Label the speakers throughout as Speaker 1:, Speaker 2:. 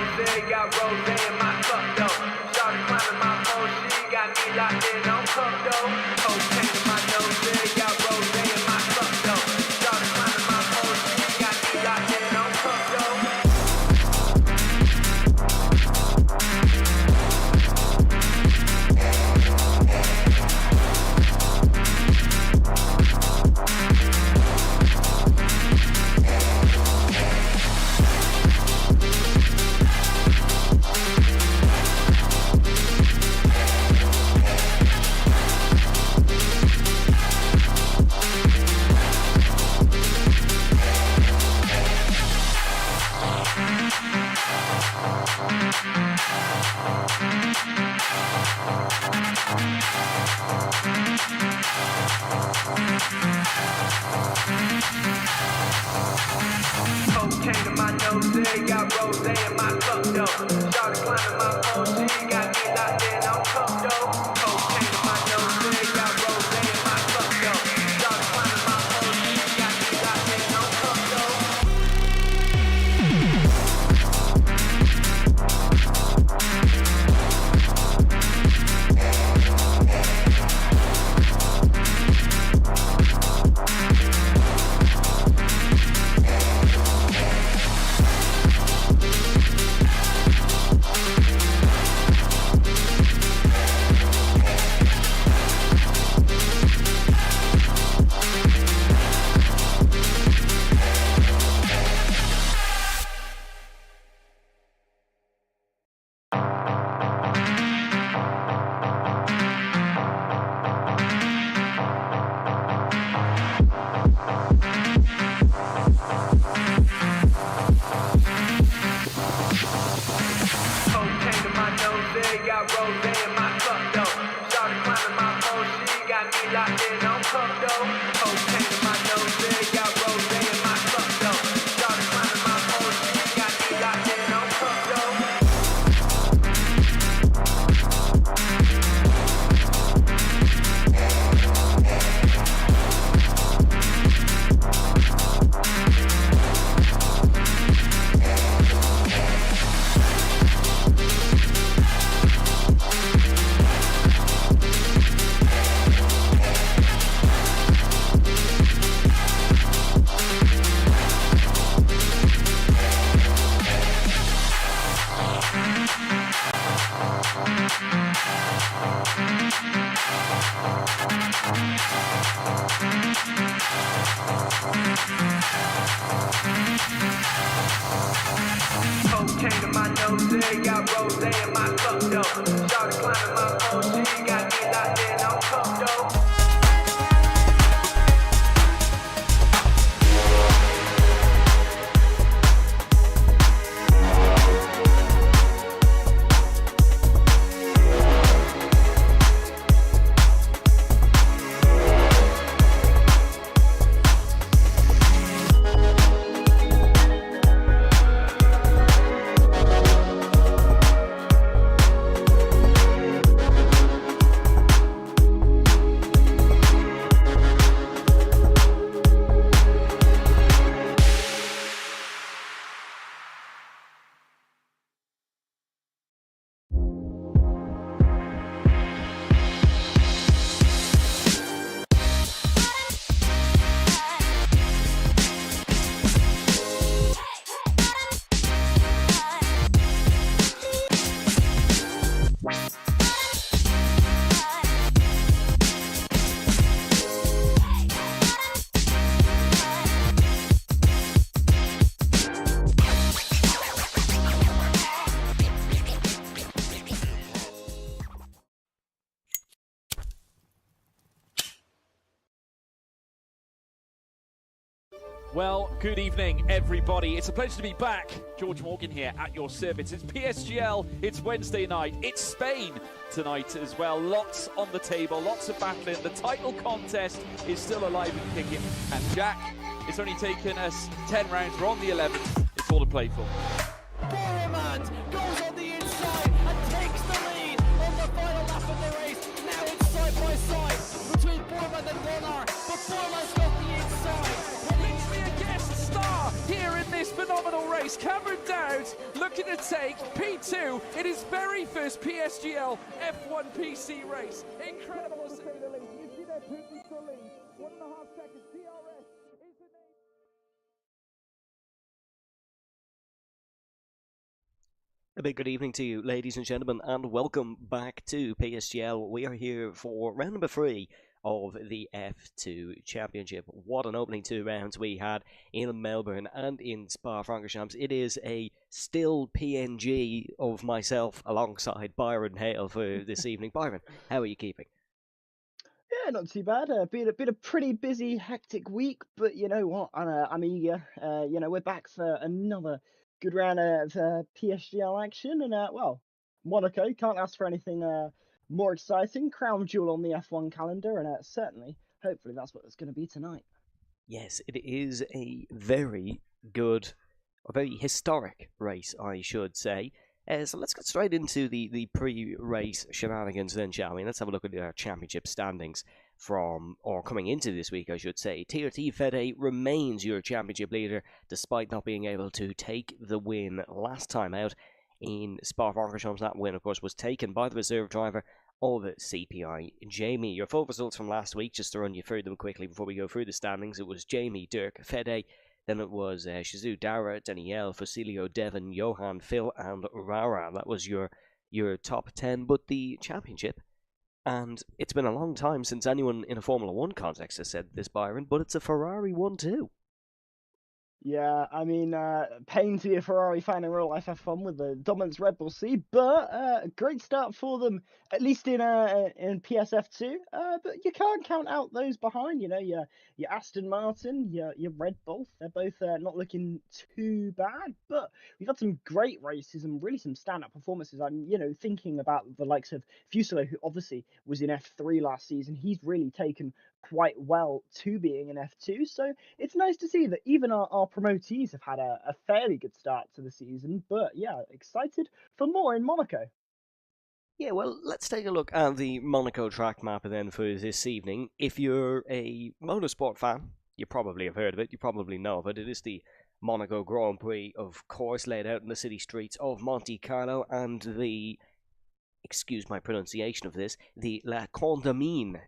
Speaker 1: nose, got rose in my cup though. Shawty climbing my pole, she got me locked in on cup though. Cocaine in my nose, got rose in my cup though. Shawty climbing my pole, she got me locked in on cup though. Cocaine in my nose, got rose in my cup though. Shawty climbing my pole, she got me locked in on cup though. Cocaine in my nose, got rose in my cup though. Shawty climbing my pole, she got me locked in on cup though. Cocaine in my nose, got rose in my cup though. Shawty climbing my pole, she got me locked in on cup though. Cocaine in my nose, got rose in my cup though. Shawty climbing my pole, she got me locked in on cup though. Cocaine in my nose, got rose in my cup though. Shawty climbing my pole, she got me locked in on cup though.
Speaker 2: Well, good evening, everybody. It's a pleasure to be back. George Morgan here at your service. It's PSGL, it's Wednesday night, it's Spain tonight as well. Lots on the table, lots of battling. The title contest is still alive and kicking. And Jack, it's only taken us 10 rounds. We're on the 11th. It's all to play for.
Speaker 3: Boromant goes on the inside and takes the lead on the final lap of the race. Now it's side by side between Boromant and Warner, but Boromant's got the inside.
Speaker 2: Literally a guest star here in this phenomenal race. Cameron Dowd looking looking to take P2 in his very first PSGL F1 PC race. Incredible to say the least. You see their purpose to lead. 1.5 seconds. DRS is the name.
Speaker 4: A big good evening to you, ladies and gentlemen, and welcome back to PSGL. We are here for round number 3 of the F2 Championship. What an opening 2 rounds we had in Melbourne and in Spa-Francorchamps. It is a still PNG of myself alongside Byron Hale for this evening. Byron, how are you keeping?
Speaker 5: Yeah, not too bad. Been a pretty busy, hectic week, but you know what? I'm eager. We're back for another good round of PSGL action, and well, Monaco can't ask for anything more exciting. Crown jewel on the F1 calendar, and certainly, hopefully, that's what it's going to be tonight.
Speaker 4: Yes, it is a very good, a very historic race, I should say. So let's get straight into the pre-race shenanigans then, shall we? Let's have a look at our championship standings coming into this week, I should say. TRT Fede remains your championship leader, despite not being able to take the win last time out in Spa-Francorchamps. That win, of course, was taken by the reserve driver of CPI, Jamie. Your full results from last week, just to run you through them quickly before we go through the standings. It was Jamie, Dirk, Fede. Then it was Shizu, Dara, Danielle, Facilio, Devon, Johan, Phil, and Rara. That was your top 10. But the championship, and it's been a long time since anyone in a Formula 1 context has said this, Byron, but it's a Ferrari 1-2.
Speaker 5: Yeah, I mean, pain to be a Ferrari fan in real life, have fun with the dominance Red Bull C, but a great start for them, at least in PSF2. But you can't count out those behind. You know, your Aston Martin, your Red Bull. They're both not looking too bad, but we've had some great races and really some stand-up performances. I'm, thinking about the likes of Fusilo, who obviously was in F3 last season. He's really taken quite well to being in F2, so it's nice to see that even our promotees have had a fairly good start to the season. But yeah, excited for more in Monaco.
Speaker 4: Yeah, well, let's take a look at the Monaco track map then for this evening. If you're a motorsport fan, you probably have heard of it, you probably know of it. It is the Monaco Grand Prix, of course, laid out in the city streets of Monte Carlo, and the, excuse my pronunciation of this, the La Condamine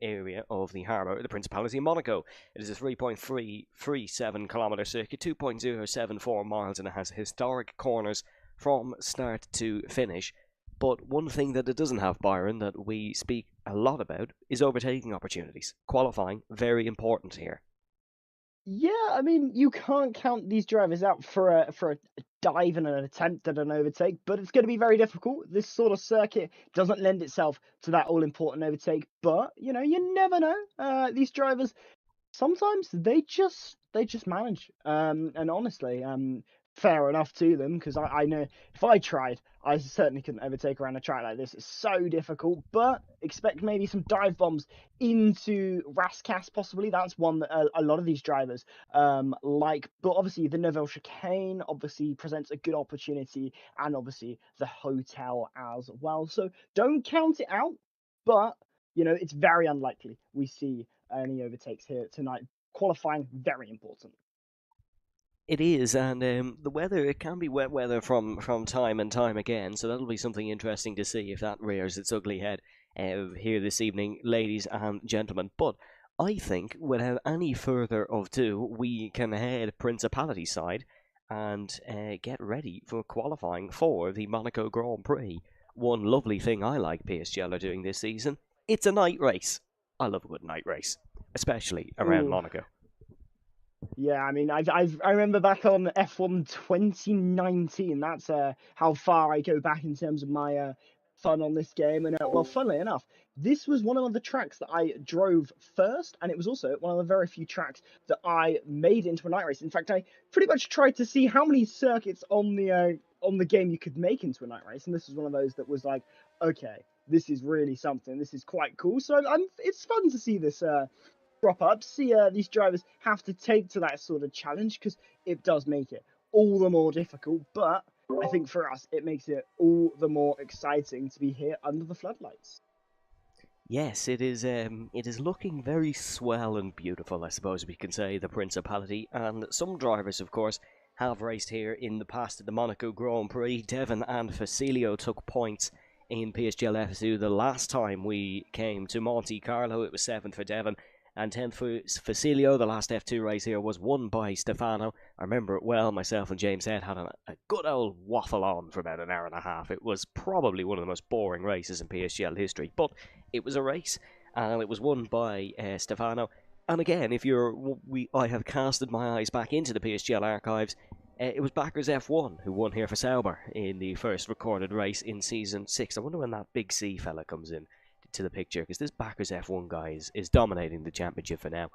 Speaker 4: area of the harbour, the Principality of Monaco. It is a 3.337 kilometre circuit, 2.074 miles, and it has historic corners from start to finish. But one thing that it doesn't have, Byron, that we speak a lot about, is overtaking opportunities. Qualifying, very important here.
Speaker 5: Yeah, I mean, you can't count these drivers out for a dive and an attempt at an overtake, but it's going to be very difficult. This sort of circuit doesn't lend itself to that all-important overtake, but, you never know. These drivers, sometimes they just manage. And honestly, fair enough to them, because I know if I tried, I certainly couldn't overtake around a track like this. It's so difficult, but expect maybe some dive bombs into Rascasse, possibly. That's one that a lot of these drivers like. But obviously the Neville chicane obviously presents a good opportunity, and obviously the hotel as well. So don't count it out, but it's very unlikely we see any overtakes here tonight. Qualifying, very important.
Speaker 4: It is, and the weather, it can be wet weather from time and time again, so that'll be something interesting to see if that rears its ugly head here this evening, ladies and gentlemen. But I think, without any further ado, we can head Principality side and get ready for qualifying for the Monaco Grand Prix. One lovely thing I like PSGL are doing this season, it's a night race. I love a good night race, especially around Monaco.
Speaker 5: Yeah, I mean, I remember back on F1 2019. That's how far I go back in terms of my fun on this game. And well, funnily enough, this was one of the tracks that I drove first, and it was also one of the very few tracks that I made into a night race. In fact, I pretty much tried to see how many circuits on the game you could make into a night race, and this was one of those that was like, okay, this is really something. This is quite cool. So it's fun to see this crop up, see these drivers have to take to that sort of challenge, because it does make it all the more difficult. But I think for us, it makes it all the more exciting to be here under the floodlights.
Speaker 4: Yes, it is looking very swell and beautiful, I suppose we can say, the Principality. And some drivers, of course, have raced here in the past at the Monaco Grand Prix. Devon and Facilio took points in PSGL F2 the last time we came to Monte Carlo. It was 7th for Devon and 10th for Facilio. The last F2 race here was won by Stefano. I remember it well. Myself and James Head had a good old waffle on for about an hour and a half. It was probably one of the most boring races in PSGL history, but it was a race, and it was won by Stefano. And again, I have casted my eyes back into the PSGL archives. It was Backers F1 who won here for Sauber in the first recorded race in Season 6. I wonder when that Big C fella comes in to the picture, because this Backers F1 guy is dominating the championship for now.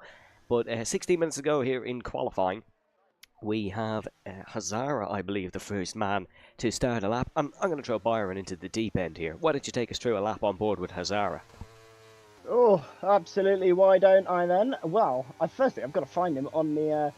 Speaker 4: But 16 minutes ago here in qualifying, we have Hazara, I believe, the first man to start a lap. I'm going to throw Byron into the deep end here. Why don't you take us through a lap on board with Hazara?
Speaker 5: Oh, absolutely. Why don't I then? Well, firstly, I've got to find him on the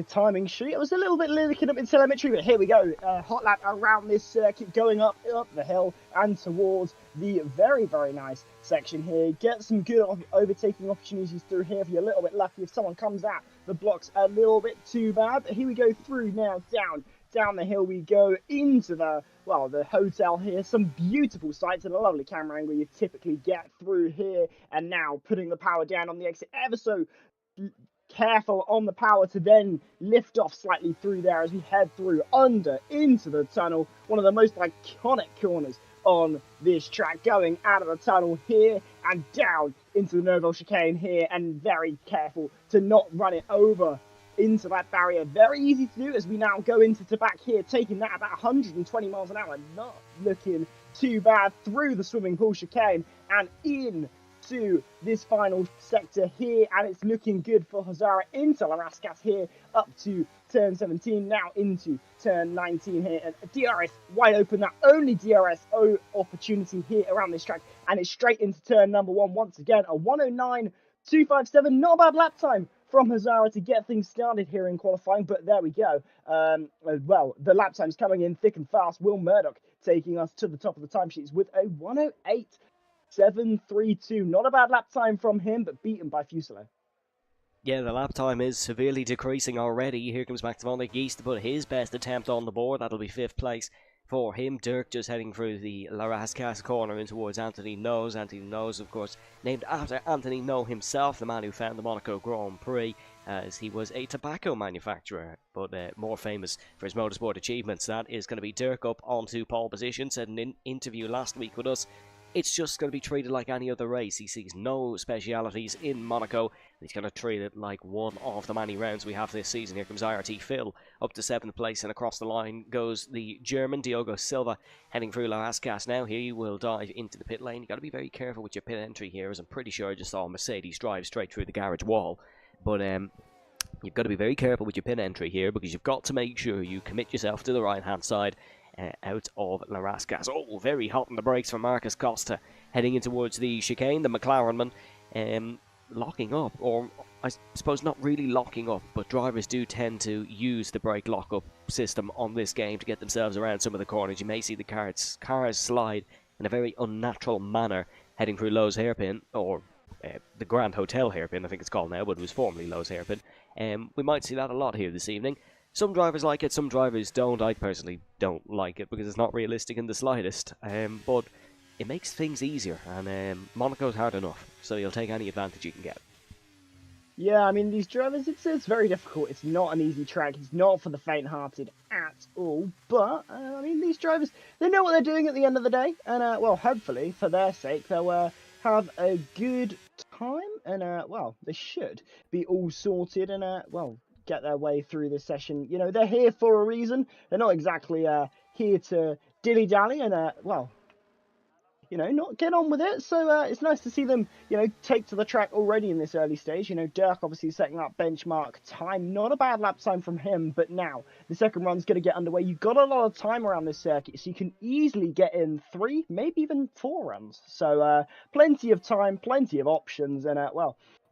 Speaker 5: timing sheet. I was a little bit looking up in telemetry, but here we go. Hot lap around this circuit, going up the hill and towards the very, very nice section here. Get some good overtaking opportunities through here if you're a little bit lucky. If someone comes out the blocks a little bit too bad. But here we go through now, down the hill we go into the hotel here. Some beautiful sights and a lovely camera angle you typically get through here. And now putting the power down on the exit, ever so careful on the power to then lift off slightly through there as we head through into the tunnel. One of the most iconic corners on this track, going out of the tunnel here and down into the Nouvelle chicane here, and very careful to not run it over into that barrier. Very easy to do as we now go into the back here, taking that about 120 miles an hour. Not looking too bad through the swimming pool chicane and in to this final sector here, and it's looking good for Hazara into La Rascasse here, up to turn 17, now into turn 19 here, and DRS wide open, that only DRS opportunity here around this track, and it's straight into turn number 1 once again. A 109.257, not a bad lap time from Hazara to get things started here in qualifying, but there we go. The lap time's coming in thick and fast. Will Murdoch taking us to the top of the timesheets with a 108.732. Not a bad lap time from him, but beaten by Fuselo.
Speaker 4: Yeah, the lap time is severely decreasing already. Here comes Max von der Geest to put his best attempt on the board. That'll be 5th place for him. Dirk just heading through the La Rascasse corner in towards Anthony Nose. Anthony Nose, of course, named after Anthony No himself, the man who found the Monaco Grand Prix, as he was a tobacco manufacturer, but more famous for his motorsport achievements. That is going to be Dirk up onto pole position. Said in an interview last week with us, it's just going to be treated like any other race. He sees no specialities in Monaco. He's going to treat it like one of the many rounds we have this season. Here comes IRT Phil up to 7th place, and across the line goes the German Diogo Silva heading through La Rascasse now. He will dive into the pit lane. You've got to be very careful with your pit entry here, as I'm pretty sure I just saw Mercedes drive straight through the garage wall. But you've got to be very careful with your pit entry here, because you've got to make sure you commit yourself to the right-hand side out of La Rascasse. Oh, very hot on the brakes for Marcus Costa heading in towards the chicane. The McLaren man locking up, or I suppose not really locking up, but drivers do tend to use the brake lock-up system on this game to get themselves around some of the corners. You may see the cars slide in a very unnatural manner heading through Lowe's Hairpin, or the Grand Hotel Hairpin, I think it's called now, but it was formerly Lowe's Hairpin. We might see that a lot here this evening. Some drivers like it, some drivers don't. I personally don't like it because it's not realistic in the slightest, but it makes things easier, and Monaco's hard enough, so you'll take any advantage you can get.
Speaker 5: Yeah, I mean, these drivers, it's very difficult. It's not an easy track. It's not for the faint-hearted at all, but, I mean, these drivers, they know what they're doing at the end of the day, and, hopefully, for their sake, they'll have a good time, and, they should be all sorted, and, get their way through this session. You know, they're here for a reason. They're not exactly here to dilly-dally and, not get on with it. So it's nice to see them, take to the track already in this early stage. Dirk obviously setting up benchmark time. Not a bad lap time from him, but now the second run's going to get underway. You've got a lot of time around this circuit, so you can easily get in 3, maybe even 4 runs. So plenty of time, plenty of options, and,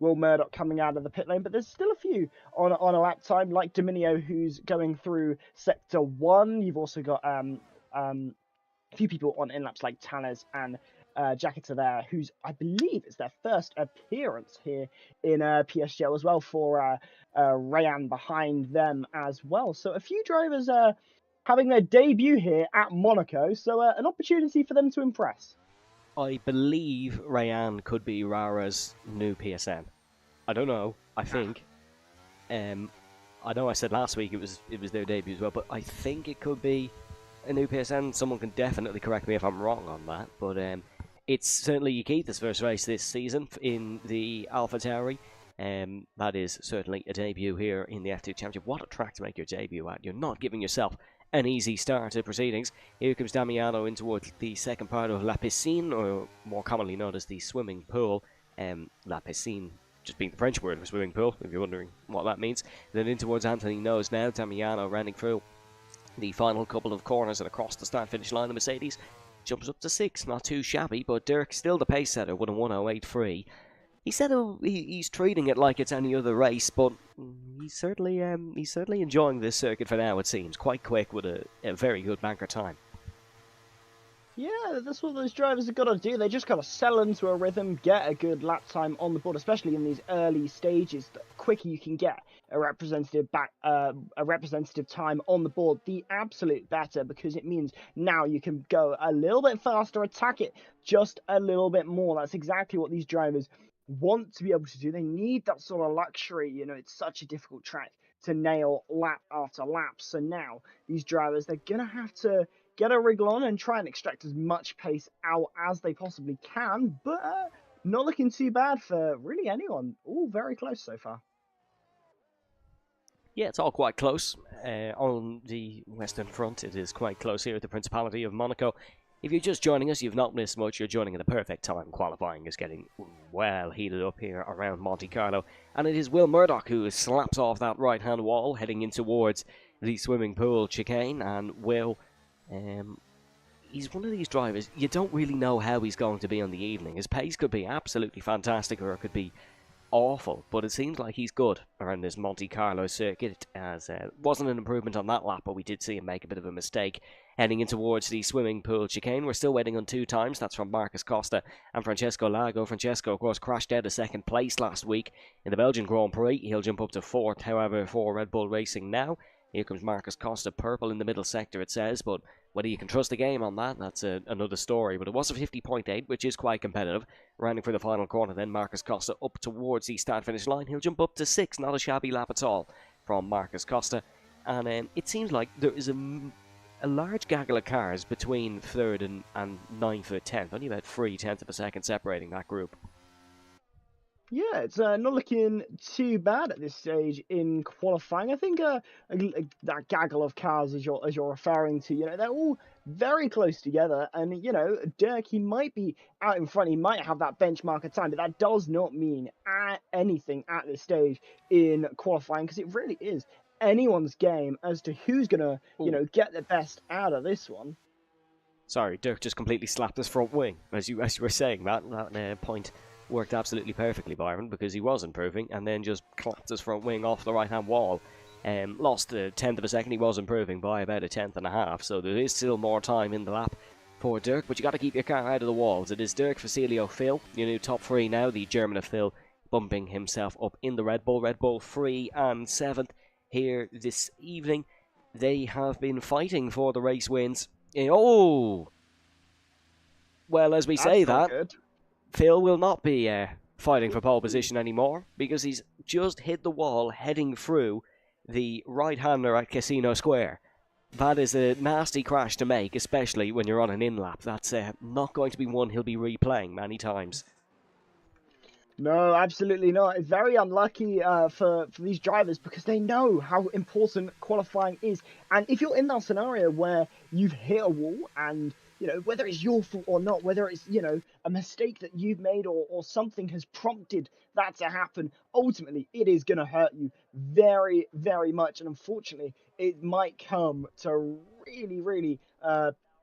Speaker 5: Will Murdoch coming out of the pit lane, but there's still a few on a lap time, like Dominio, who's going through sector 1. You've also got a few people on in laps like Tanners and jacketer there, who's, I believe, it's their first appearance here in PSGL as well, for Rayan behind them as well. So a few drivers having their debut here at Monaco, so an opportunity for them to impress.
Speaker 4: I believe Rayan could be Rara's new PSN. I don't know. I think. I know I said last week it was their debut as well, but I think it could be a new PSN. Someone can definitely correct me if I'm wrong on that. But it's certainly Yukita's first race this season in the AlphaTauri. That is certainly a debut here in the F2 Championship. What a track to make your debut at. You're not giving yourself an easy start to proceedings. Here comes Damiano in towards the second part of La Piscine, or more commonly known as the swimming pool. La Piscine just being the French word for swimming pool, if you're wondering what that means. Then in towards Anthony Nose now. Damiano running through the final couple of corners and across the start-finish line. The Mercedes jumps up to 6, not too shabby, but Dirk still the pace setter with a 1:08.3. He said he's treating it like it's any other race, but he's certainly enjoying this circuit for now, it seems. Quite quick with a very good banker time.
Speaker 5: Yeah, that's what those drivers have got to do. They just got to settle into a rhythm, get a good lap time on the board, especially in these early stages. The quicker you can get a representative time on the board, the absolute better, because it means now you can go a little bit faster, attack it just a little bit more. That's exactly what these drivers want to be able to do. They need that sort of luxury. You know, it's such a difficult track to nail lap after lap. So now these drivers, they're gonna have to get a wriggle on and try and extract as much pace out as they possibly can, but not looking too bad for really anyone. All very close so far.
Speaker 4: Yeah, it's all quite close. On the Western Front, it is quite close here at the Principality of Monaco. If you're just joining us, you've not missed much. You're joining at the perfect time. Qualifying is getting well heated up here around Monte Carlo. And it is Will Murdoch who slaps off that right-hand wall, heading in towards the swimming pool chicane. And Will, he's one of these drivers, you don't really know how he's going to be on the evening. His pace could be absolutely fantastic, or it could be awful, but it seems like he's good around this Monte Carlo circuit, as wasn't an improvement on that lap, but we did see him make a bit of a mistake heading in towards the swimming pool chicane. We're still waiting on 2 times. That's from Marcus Costa and Francesco Lago. Francesco, of course, crashed out of 2nd place last week in the Belgian Grand Prix. He'll jump up to 4th, however, for Red Bull Racing now. Here comes Marcus Costa, purple in the middle sector, it says, but whether you can trust the game on that, that's another story. But it was a 50.8, which is quite competitive. Rounding for the final corner, then Marcus Costa up towards the start-finish line. He'll jump up to 6, not a shabby lap at all from Marcus Costa. And it seems like there is a large gaggle of cars between 3rd and 9th or 10th. Only about 3/10 of a second separating that group.
Speaker 5: Yeah, it's not looking too bad at this stage in qualifying. I think that gaggle of cars, as you're referring to, you know, they're all very close together. And you know, Dirk, he might be out in front. He might have that benchmark of time, but that does not mean anything at this stage in qualifying, because it really is anyone's game as to who's gonna, you know, get the best out of this one.
Speaker 4: Sorry, Dirk just completely slapped his front wing as you were saying that point. Worked absolutely perfectly, Byron, because he was improving and then just clapped his front wing off the right-hand wall. Lost a 10th of a second. He was improving by about 1/10 and a half, so there is still more time in the lap for Dirk, but you got to keep your car out of the walls. It is Dirk, Facilio, Phil, your new top 3 now. The German of Phil bumping himself up in the Red Bull. Red Bull 3 and 7th here this evening. They have been fighting for the race wins. Oh! Well, as we say that,
Speaker 5: good.
Speaker 4: Phil will not be fighting for pole position anymore, because he's just hit the wall heading through the right-hander at Casino Square. That is a nasty crash to make, especially when you're on an in-lap. That's not going to be one he'll be replaying many times.
Speaker 5: No, absolutely not. It's very unlucky for these drivers, because they know how important qualifying is. And if you're in that scenario where you've hit a wall, and you know, whether it's your fault or not, whether it's, you know, a mistake that you've made, or something has prompted that to happen, ultimately it is going to hurt you very, very much. And unfortunately, it might come to really,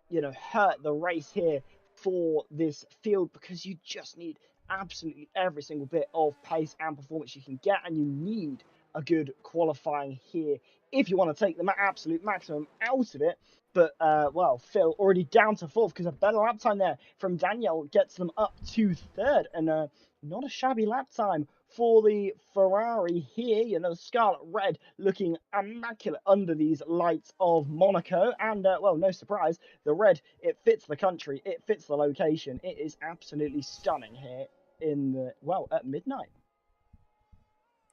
Speaker 5: you know, hurt the race here for this field, because you just need absolutely every single bit of pace and performance you can get, and you need a good qualifying here if you want to take the absolute maximum out of it. But, well, Phil already down to fourth because a better lap time there from Daniel gets them up to third. And not a shabby lap time for the Ferrari here. You know, the scarlet red looking immaculate under these lights of Monaco. And, well, no surprise, the red, it fits the country, it fits the location. It is absolutely stunning here in the, well, at midnight.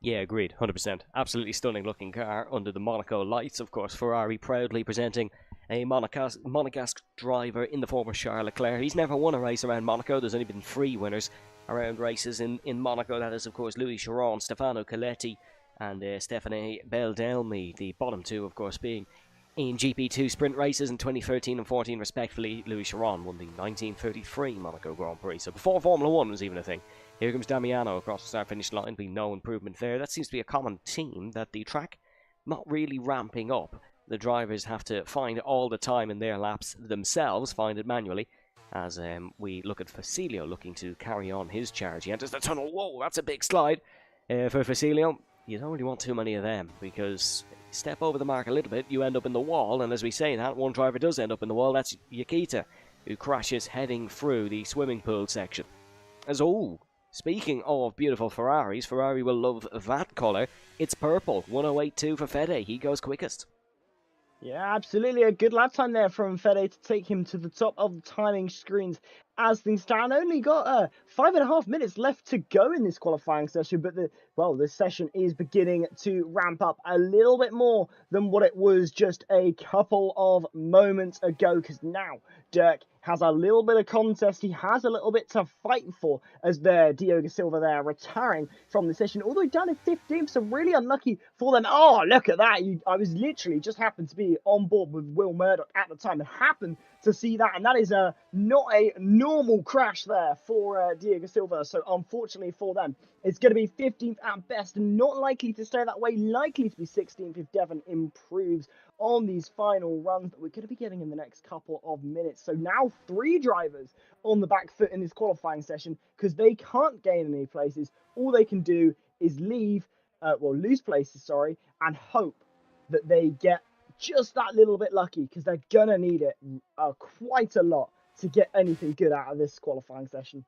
Speaker 4: Yeah, agreed, 100%. Absolutely stunning looking car under the Monaco lights. Of course, Ferrari proudly presenting a Monegasque driver in the former Charles Leclerc. He's never won a race around Monaco. There's only been 3 winners around races in Monaco. That is, of course, Louis Chiron, Stefano Coletti, and Stefano Beldelmi. The bottom 2, of course, being in GP2 sprint races in 2013 and 14, respectively. Louis Chiron won the 1933 Monaco Grand Prix, so before Formula 1 was even a thing. Here comes Damiano across the start-finish line. Be no improvement there. That seems to be a common theme, that the track not really ramping up. The drivers have to find all the time in their laps themselves, find it manually, as we look at Facilio looking to carry on his charge. He enters the tunnel. Whoa, that's a big slide for Facilio. You don't really want too many of them, because step over the mark a little bit, you end up in the wall, and as we say that, one driver does end up in the wall. That's Yakita, who crashes heading through the swimming pool section. As speaking of beautiful Ferraris, Ferrari will love that colour. It's purple. 108.2 for Fede. He goes quickest.
Speaker 5: Yeah, absolutely. A good lap time there from Fede to take him to the top of the timing screens as things stand. Only got 5.5 minutes left to go in this qualifying session, but this session is beginning to ramp up a little bit more than what it was just a couple of moments ago, because now Dirk has a little bit of contest. He has a little bit to fight for, as Diogo Silva there retiring from the session, all the way down in 15th, so really unlucky for them. Oh, look at that. I was literally just happened to be on board with Will Murdoch at the time and happened to see that, and that is not a normal crash there for Diogo Silva. So unfortunately for them, it's going to be 15th at best, and not likely to stay that way, likely to be 16th if Devon improves on these final runs that we're going to be getting in the next couple of minutes. So now 3 drivers on the back foot in this qualifying session, because they can't gain any places. All they can do is lose places, and hope that they get just that little bit lucky, because they're going to need it quite a lot to get anything good out of this qualifying session.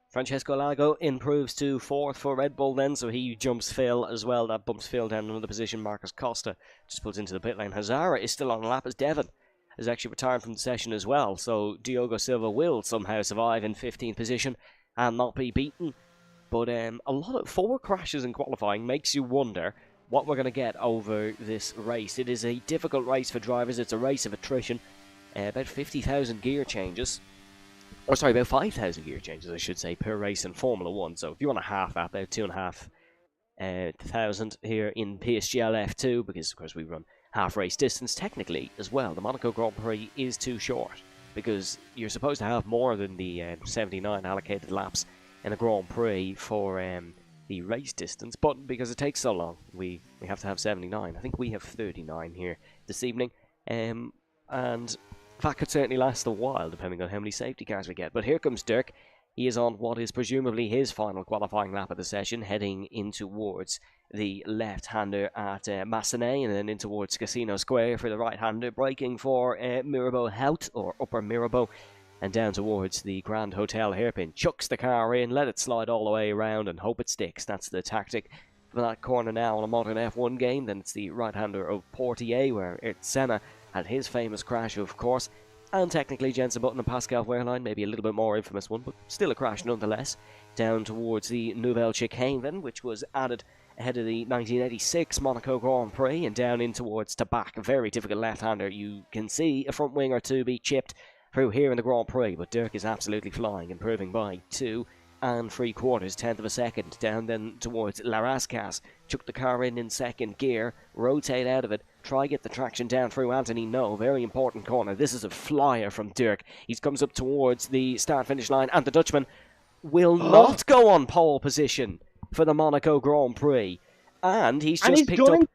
Speaker 4: Francesco Lago improves to 4th for Red Bull then, so he jumps Phil as well. That bumps Phil down another position. Marcus Costa just pulls into the pit lane. Hazara is still on the lap, as Devon is actually retired from the session as well, so Diogo Silva will somehow survive in 15th position and not be beaten. But a lot of 4 crashes in qualifying makes you wonder what we're going to get over this race. It is a difficult race for drivers. It's a race of attrition. About 50,000 gear changes. About 5,000 gear changes, I should say, per race in Formula 1. So if you want a half that, about 2,500 here in PSGL F2, because of course we run half race distance technically as well. The Monaco Grand Prix is too short, because you're supposed to have more than the 79 allocated laps in a Grand Prix for the race distance, but because it takes so long, we have to have 79. I think we have 39 here this evening, and that could certainly last a while, depending on how many safety cars we get. But here comes Dirk. He is on what is presumably his final qualifying lap of the session, heading in towards the left-hander at Massenet, and then in towards Casino Square for the right-hander, braking for Mirabeau Hout, or Upper Mirabeau, and down towards the Grand Hotel hairpin. Chucks the car in, let it slide all the way around, and hope it sticks. That's the tactic for that corner now on a modern F1 game. Then it's the right-hander of Portier, where Senna had his famous crash, of course, and technically Jensen Button and Pascal Wehrlein, maybe a little bit more infamous one, but still a crash nonetheless, down towards the Nouvelle Chicane then, which was added ahead of the 1986 Monaco Grand Prix, and down in towards Tabac, a very difficult left-hander. You can see a front wing or two be chipped through here in the Grand Prix, but Dirk is absolutely flying, improving by 2 3/4 tenth of a second, down then towards La Rascasse. Chuck the car in second gear, rotate out of it, try get the traction down through Anthony No, very important corner. This is a flyer from Dirk. He comes up towards the start-finish line, and the Dutchman will not go on pole position for the Monaco Grand Prix. And he's just picked up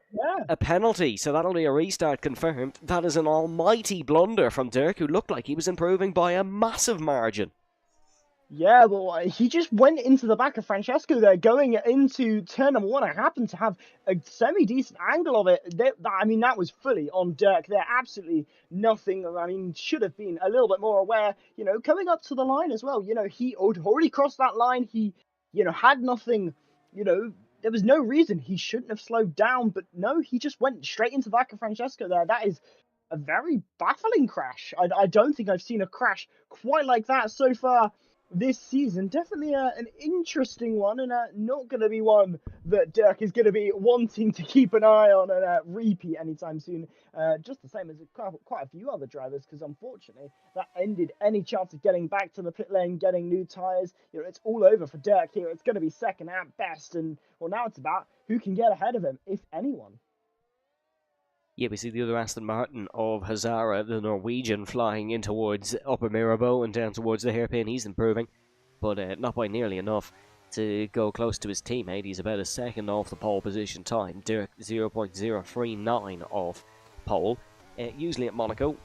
Speaker 4: a penalty, so that'll be a restart confirmed. That is an almighty blunder from Dirk, who looked like he was improving by a massive margin.
Speaker 5: Yeah, well, he just went into the back of Francesco there, going into turn number one. I happened to have a semi-decent angle of it. I mean, that was fully on Dirk there. Absolutely nothing. I mean, should have been a little bit more aware, coming up to the line as well. He had already crossed that line. He, had nothing, there was no reason he shouldn't have slowed down. But no, he just went straight into the back of Francesco there. That is a very baffling crash. I don't think I've seen a crash quite like that so far this season. Definitely an interesting one, and not going to be one that Dirk is going to be wanting to keep an eye on and repeat anytime soon. Just the same as quite a few other drivers, because unfortunately that ended any chance of getting back to the pit lane, getting new tyres. It's all over for Dirk here. It's going to be second at best, and well, now it's about who can get ahead of him, if anyone.
Speaker 4: Yeah, we see the other Aston Martin of Hazara, the Norwegian, flying in towards Upper Mirabeau and down towards the hairpin. He's improving, but not by nearly enough to go close to his teammate. He's about a second off the pole position time. Dirk 0.039 off pole. Usually at Monaco,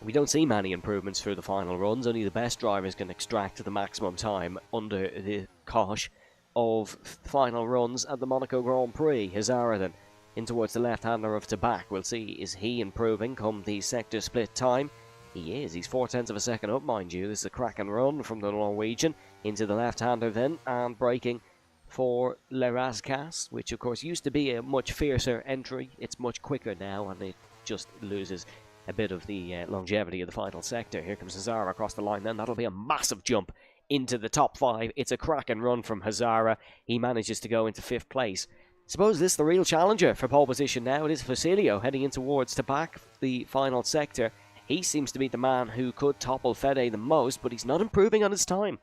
Speaker 4: we don't see many improvements through the final runs. Only the best drivers can extract the maximum time under the cosh of final runs at the Monaco Grand Prix. Hazara then in towards the left-hander of Tabak. We'll see, is he improving come the sector split time? He is. He's 0.4 of a second up, mind you. This is a crack and run from the Norwegian into the left-hander then, and braking for Le Rascas, which of course used to be a much fiercer entry. It's much quicker now, and it just loses a bit of the longevity of the final sector. Here comes Hazara across the line then. That'll be a massive jump into the top 5. It's a crack and run from Hazara. He manages to go into 5th place. Suppose this is the real challenger for pole position now. It is Facilio heading in towards Tabak, the final sector. He seems to be the man who could topple Fede the most, but he's not improving on his time.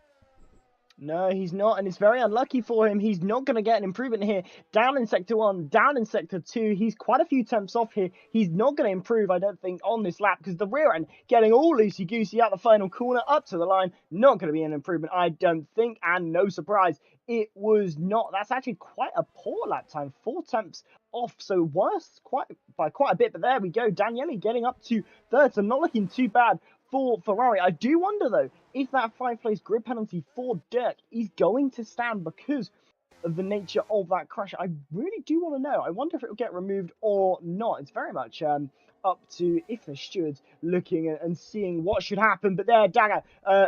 Speaker 5: No, he's not, and it's very unlucky for him. He's not going to get an improvement here. Down in Sector 1, down in Sector 2. He's quite a few temps off here. He's not going to improve, I don't think, on this lap, because the rear end getting all loosey-goosey out the final corner, up to the line. Not going to be an improvement, I don't think, and no surprise, it was not. That's actually quite a poor lap time. 4 temps off, so worse by quite a bit, but there we go. Daniele getting up to 3rd, so not looking too bad for Ferrari. I do wonder, though, if that 5th-place grid penalty for Dirk is going to stand because of the nature of that crash. I really do want to know. I wonder if it will get removed or not. It's very much up to if the steward's looking and seeing what should happen. But there, Dagger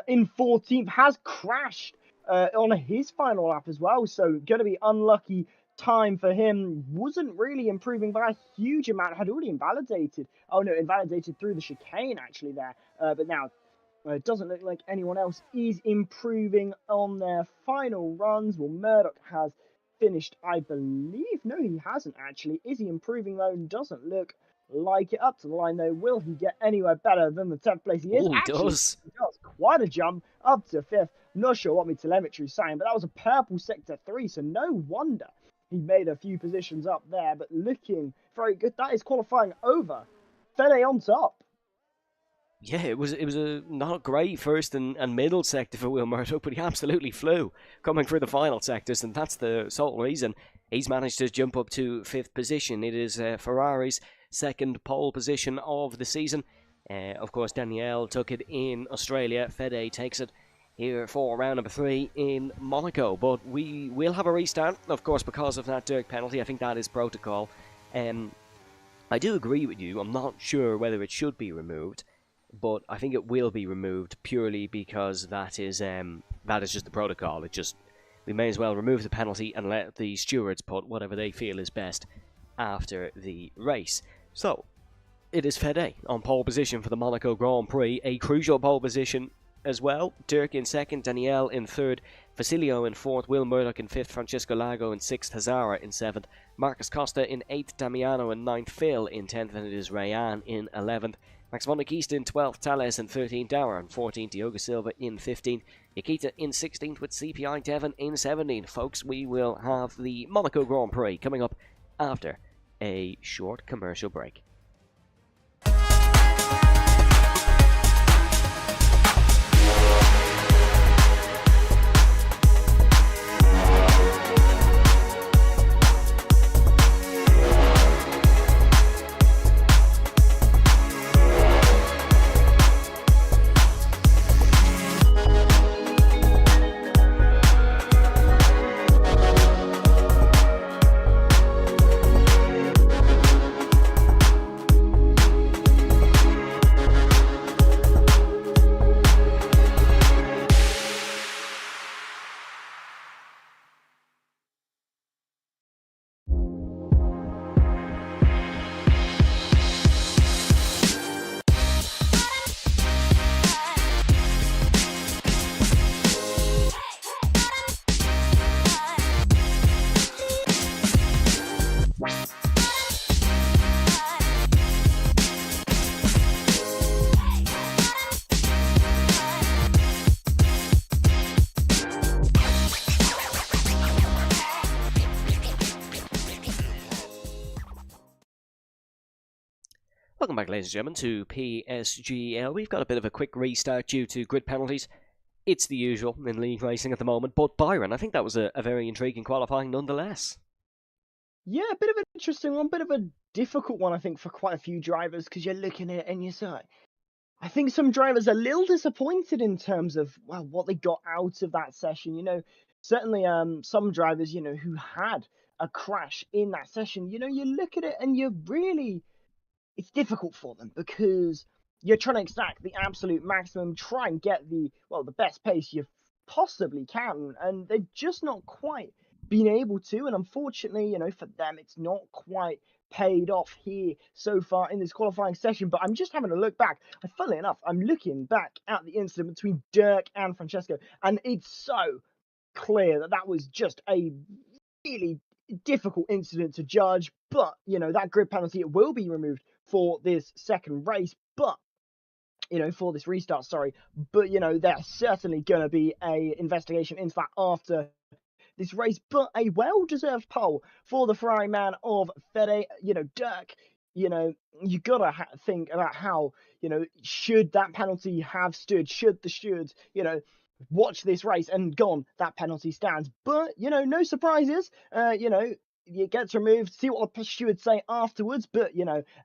Speaker 5: in 14th has crashed on his final lap as well. So going to be unlucky time for him. Wasn't really improving by a huge amount. Had already invalidated. Oh no, invalidated through the chicane actually there. But now it doesn't look like anyone else is improving on their final runs. Well, Murdoch has finished, I believe. No, he hasn't actually. Is he improving though? Doesn't look like it. Up to the line though. Will he get anywhere better than the 10th place? He is.
Speaker 4: Oh, he does.
Speaker 5: He does. Quite a jump up to 5th. Not sure what my telemetry is saying, but that was a purple sector 3, so no wonder he made a few positions up there, but looking very good. That is qualifying over. Fede on top.
Speaker 4: Yeah, it was a not great first and middle sector for Will Murdoch, but he absolutely flew coming through the final sectors, and that's the sole reason he's managed to jump up to 5th position. It is Ferrari's 2nd pole position of the season. Of course, Danielle took it in Australia. Fede takes it here for round number 3 in Monaco, but we will have a restart, of course, because of that Dirk penalty. I think that is protocol. I do agree with you. I'm not sure whether it should be removed, but I think it will be removed purely because that is just the protocol. We may as well remove the penalty and let the stewards put whatever they feel is best after the race. So it is Fede on pole position for the Monaco Grand Prix, a crucial pole position as well. Dirk in 2nd, Danielle in 3rd, Facilio in 4th, Will Murdoch in 5th, Francesco Lago in 6th, Hazara in 7th, Marcus Costa in 8th, Damiano in 9th, Phil in 10th, and it is Rayan in 11th. Max von der Kiest in 12th, Tales in 13th, Dower in 14th, Diogo Silva in 15th, Nikita in 16th with CPI Devon in 17th. Folks, we will have the Monaco Grand Prix coming up after a short commercial break. Welcome back, ladies and gentlemen, to PSGL. We've got a bit of a quick restart due to grid penalties. It's the usual in league racing at the moment, but Byron, I think that was a very intriguing qualifying nonetheless.
Speaker 5: Yeah, a bit of an interesting one, bit of a difficult one, I think, for quite a few drivers, because you're looking at it and you're saying, I think some drivers are a little disappointed in terms of, well, what they got out of that session. Certainly some drivers, who had a crash in that session, you look at it and it's difficult for them because you're trying to extract the absolute maximum, try and get the best pace you possibly can, and they're just not quite been able to. And unfortunately, for them, it's not quite paid off here so far in this qualifying session. But I'm just having a look back. And funnily enough, I'm looking back at the incident between Dirk and Francesco, and it's so clear that was just a really difficult incident to judge. But that grid penalty, it will be removed for this second race, but for this restart, sorry, but there's certainly going to be a investigation into that after this race. But a well-deserved pole for the Ferrari man of Fede, Dirk. You gotta think about how, should that penalty have stood, should the stewards, watch this race and gone, that penalty stands. But no surprises. It gets removed, see what the stewards say afterwards, but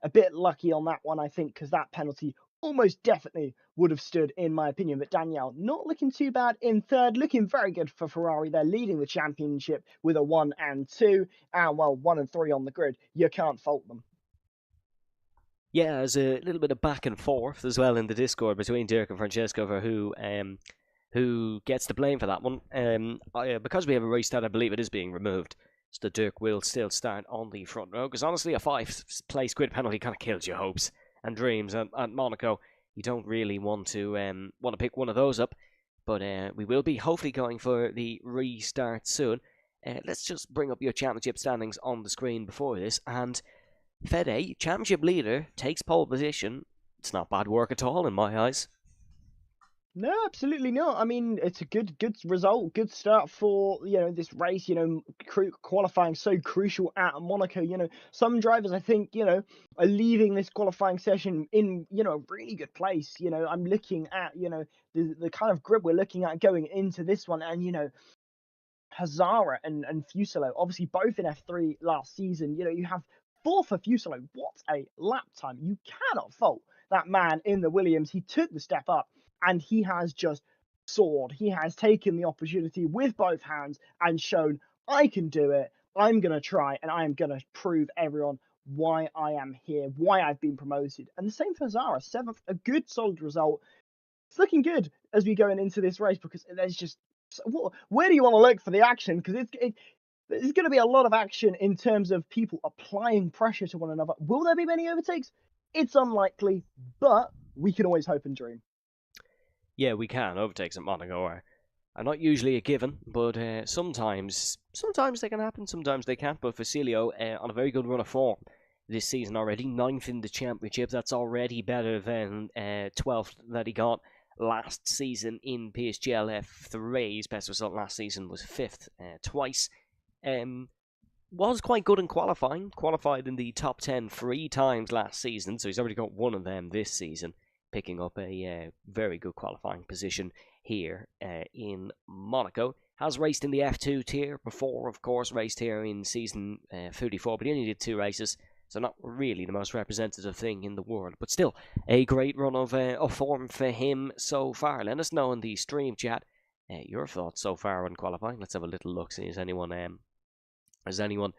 Speaker 5: a bit lucky on that one, I think, because that penalty almost definitely would have stood, in my opinion. But Danielle, not looking too bad in third, looking very good for Ferrari. They're leading the championship with a 1 and 2, and 1 and 3 on the grid. You can't fault them.
Speaker 4: Yeah, there's a little bit of back and forth as well in the Discord between Dirk and Francesco for who gets the blame for that one. Because we have a restart, I believe it is being removed. So Dirk will still start on the front row, because honestly, a 5th-place grid penalty kind of kills your hopes and dreams. At Monaco, you don't really want to pick one of those up, but we will be hopefully going for the restart soon. Let's just bring up your championship standings on the screen before this, and Fede, championship leader, takes pole position. It's not bad work at all in my eyes.
Speaker 5: No, absolutely not. I mean, it's a good result, good start for this race. Qualifying so crucial at Monaco. Some drivers, I think, are leaving this qualifying session in a really good place. I'm looking at the kind of grid we're looking at going into this one, and Hazara and Fusaro, obviously both in F3 last season. You have 4th for Fusaro. What a lap time! You cannot fault that man in the Williams. He took the step up, and he has just soared. He has taken the opportunity with both hands and shown, I can do it. I'm going to try, and I am going to prove everyone why I am here, why I've been promoted. And the same for Zara, 7th, a good, solid result. It's looking good as we go into this race, because there's just... Where do you want to look for the action? Because there's going to be a lot of action in terms of people applying pressure to one another. Will there be many overtakes? It's unlikely, but we can always hope and dream.
Speaker 4: Yeah, we can. Overtakes at Monaco are not usually a given, but sometimes they can happen, sometimes they can't. But Facilio on a very good run of form this season already, 9th in the championship. That's already better than 12th that he got last season in PSGL F3. His best result last season was 5th twice. Was quite good in qualifying. Qualified in the top 10 3 times last season, so he's already got one of them this season, picking up a very good qualifying position here in Monaco. Has raced in the F2 tier before, of course, raced here in season 34, but he only did 2 races, so not really the most representative thing in the world, but still a great run of form for him so far. Let us know in the stream chat your thoughts so far on qualifying. Let's have a little look, see is anyone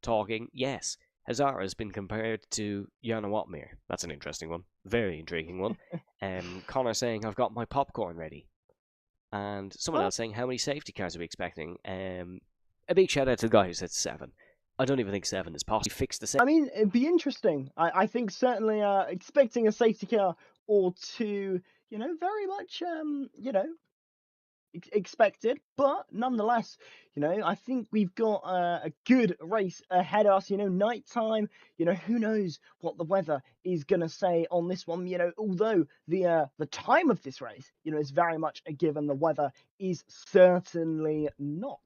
Speaker 4: talking. Yes, Hazara has been compared to Jan Watmir. That's an interesting one. Very intriguing one. Connor saying, I've got my popcorn ready. And someone else saying, how many safety cars are we expecting? A big shout out to the guy who said 7. I don't even think 7 is possible. Fix the 7.
Speaker 5: I mean, it'd be interesting. I think certainly expecting a safety car or 2, very much, expected, but nonetheless, I think we've got a good race ahead of us. Night time, who knows what the weather is gonna say on this one. Although the time of this race, is very much a given, the weather is certainly not.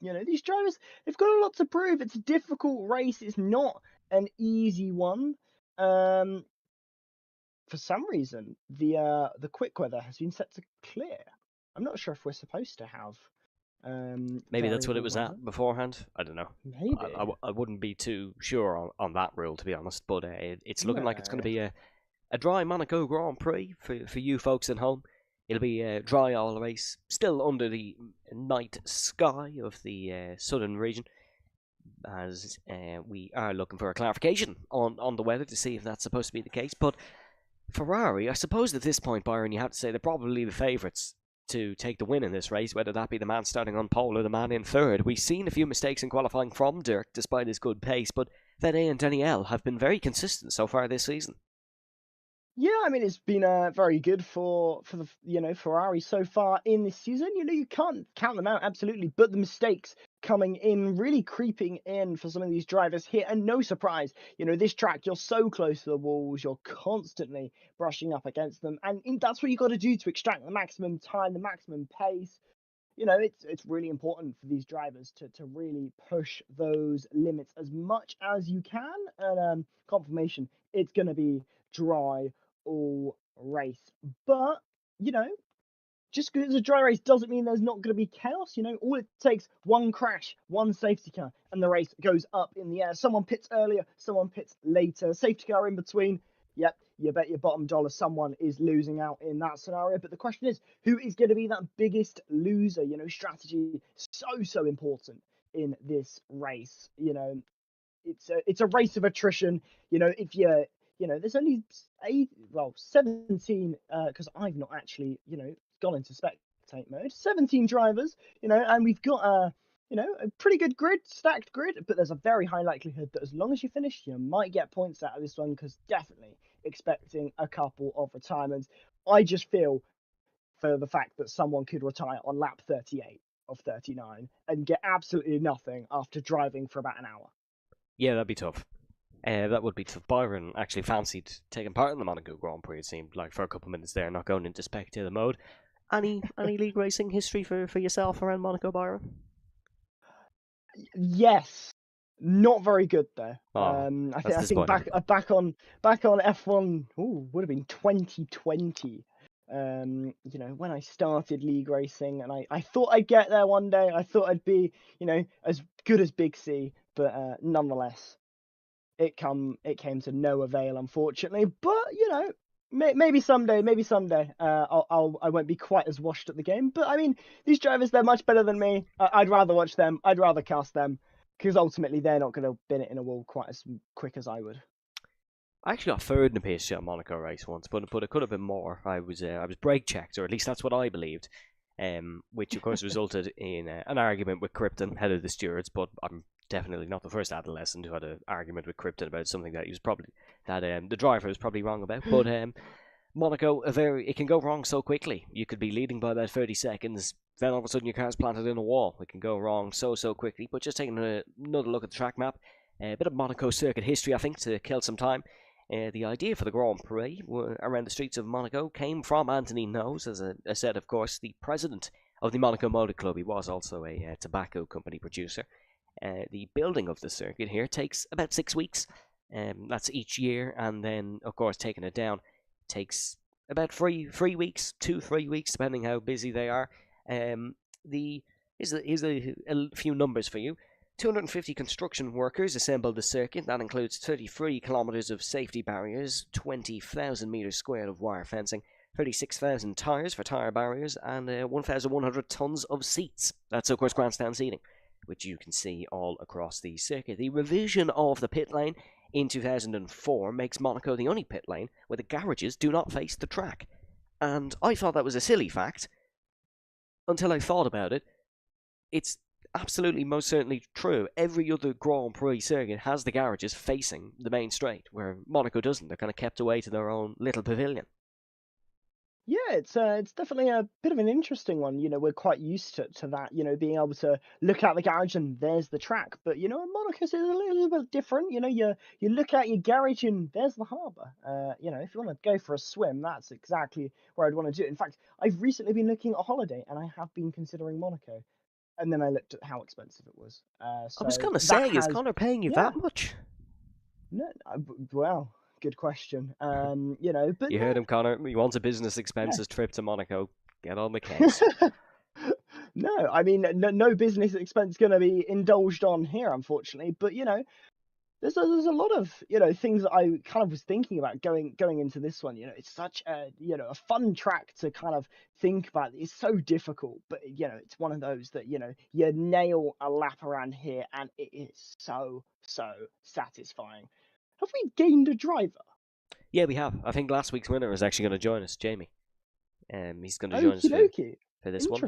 Speaker 5: These drivers, they've got a lot to prove. It's a difficult race. It's not an easy one. For some reason, the quick weather has been set to clear. I'm not sure if we're supposed to have
Speaker 4: Maybe that's what it
Speaker 5: variable
Speaker 4: was
Speaker 5: weather.
Speaker 4: at beforehand. I don't know.
Speaker 5: Maybe.
Speaker 4: I wouldn't be too sure on that rule, to be honest. But it's looking like it's going to
Speaker 5: No.
Speaker 4: be a dry Monaco Grand Prix for you folks at home. It'll be a dry all race, still under the night sky of the southern region, as we are looking for a clarification on the weather to see if that's supposed to be the case. But Ferrari, I suppose at this point, Byron, you have to say they're probably the favourites to take the win in this race, whether that be the man starting on pole or the man in third. We've seen a few mistakes in qualifying from Dirk, despite his good pace, but Vettel and Danielle have been very consistent so far this season.
Speaker 5: Yeah, I mean, it's been very good for the Ferrari so far in this season. You can't count them out absolutely, but the mistakes coming in, really creeping in for some of these drivers here, and no surprise, this track, you're so close to the walls, you're constantly brushing up against them, and that's what you got to do to extract the maximum time, the maximum pace. It's really important for these drivers to really push those limits as much as you can. And confirmation, it's going to be dry all race. But, just because it's a dry race doesn't mean there's not going to be chaos. All it takes, one crash, one safety car, and the race goes up in the air. Someone pits earlier, someone pits later, safety car in between. Yep, you bet your bottom dollar someone is losing out in that scenario. But the question is, who is going to be that biggest loser? Strategy so important in this race. It's a race of attrition. If there's only 17, because I've not actually, gone into spectate mode. 17 drivers, and we've got a pretty good grid, stacked grid, but there's a very high likelihood that as long as you finish, you might get points out of this one, because definitely expecting a couple of retirements. I just feel for the fact that someone could retire on lap 38 of 39 and get absolutely nothing after driving for about an hour.
Speaker 4: Yeah, that'd be tough. That would be tough. Byron actually fancied taking part in the Monaco Grand Prix, it seemed like, for a couple of minutes there, not going into spectator mode. Any league racing history for yourself around Monaco, Byron?
Speaker 5: Yes, not very good though.
Speaker 4: Oh,
Speaker 5: I
Speaker 4: that's
Speaker 5: think back on F1. Would have been 2020. When I started league racing, and I thought I'd get there one day. I thought I'd be, as good as Big C, but nonetheless, it came to no avail, unfortunately. But maybe someday, I won't be quite as washed at the game. But I mean, these drivers, they're much better than me. I'd rather watch them. I'd rather cast them, because ultimately they're not going to bin it in a wall quite as quick as I would.
Speaker 4: I actually got third in the PSGL Monaco race once, but it could have been more. I was brake checked, or at least that's what I believed, which of course resulted in an argument with Krypton, head of the stewards. But I'm definitely not the first adolescent who had an argument with Krypton about something that the driver was probably wrong about. But Monaco, it can go wrong so quickly. You could be leading by about 30 seconds, then all of a sudden your car's planted in a wall. It can go wrong so quickly. But just taking another look at the track map, a bit of Monaco circuit history, I think, to kill some time. The idea for the Grand Prix around the streets of Monaco came from Anthony Knowles, as I said, of course, the president of the Monaco Motor Club. He was also a tobacco company producer. The building of the circuit here takes about 6 weeks. That's each year, and then, of course, taking it down takes about 3 weeks, 2-3 weeks, depending how busy they are. Here's a few numbers for you. 250 construction workers assembled the circuit. That includes 33 kilometres of safety barriers, 20,000 metres squared of wire fencing, 36,000 tyres for tyre barriers, and 1,100 tonnes of seats. That's, of course, grandstand seating, which you can see all across the circuit. The revision of the pit lane in 2004 makes Monaco the only pit lane where the garages do not face the track. And I thought that was a silly fact until I thought about it. It's absolutely most certainly true. Every other Grand Prix circuit has the garages facing the main straight, where Monaco doesn't. They're kind of kept away to their own little pavilion.
Speaker 5: Yeah, it's definitely a bit of an interesting one. We're quite used to that, being able to look out the garage and there's the track. But, Monaco's is a little bit different. You look out your garage and there's the harbour. If you want to go for a swim, that's exactly where I'd want to do it. In fact, I've recently been looking at a holiday, and I have been considering Monaco. And then I looked at how expensive it was.
Speaker 4: I was going to say, is Connor paying you that much?
Speaker 5: No, well, good question. But
Speaker 4: You heard him, Connor. He wants a business expenses trip to Monaco. Get on the case.
Speaker 5: No, I mean, no business expense going to be indulged on here, unfortunately. But there's a lot of things that I kind of was thinking about going into this one. It's such a a fun track to kind of think about. It's so difficult, but it's one of those that you nail a lap around here, and it is so satisfying. Have we gained a driver?
Speaker 4: Yeah, we have. I think last week's winner is actually going to join us, Jamie. He's going to join us for this one.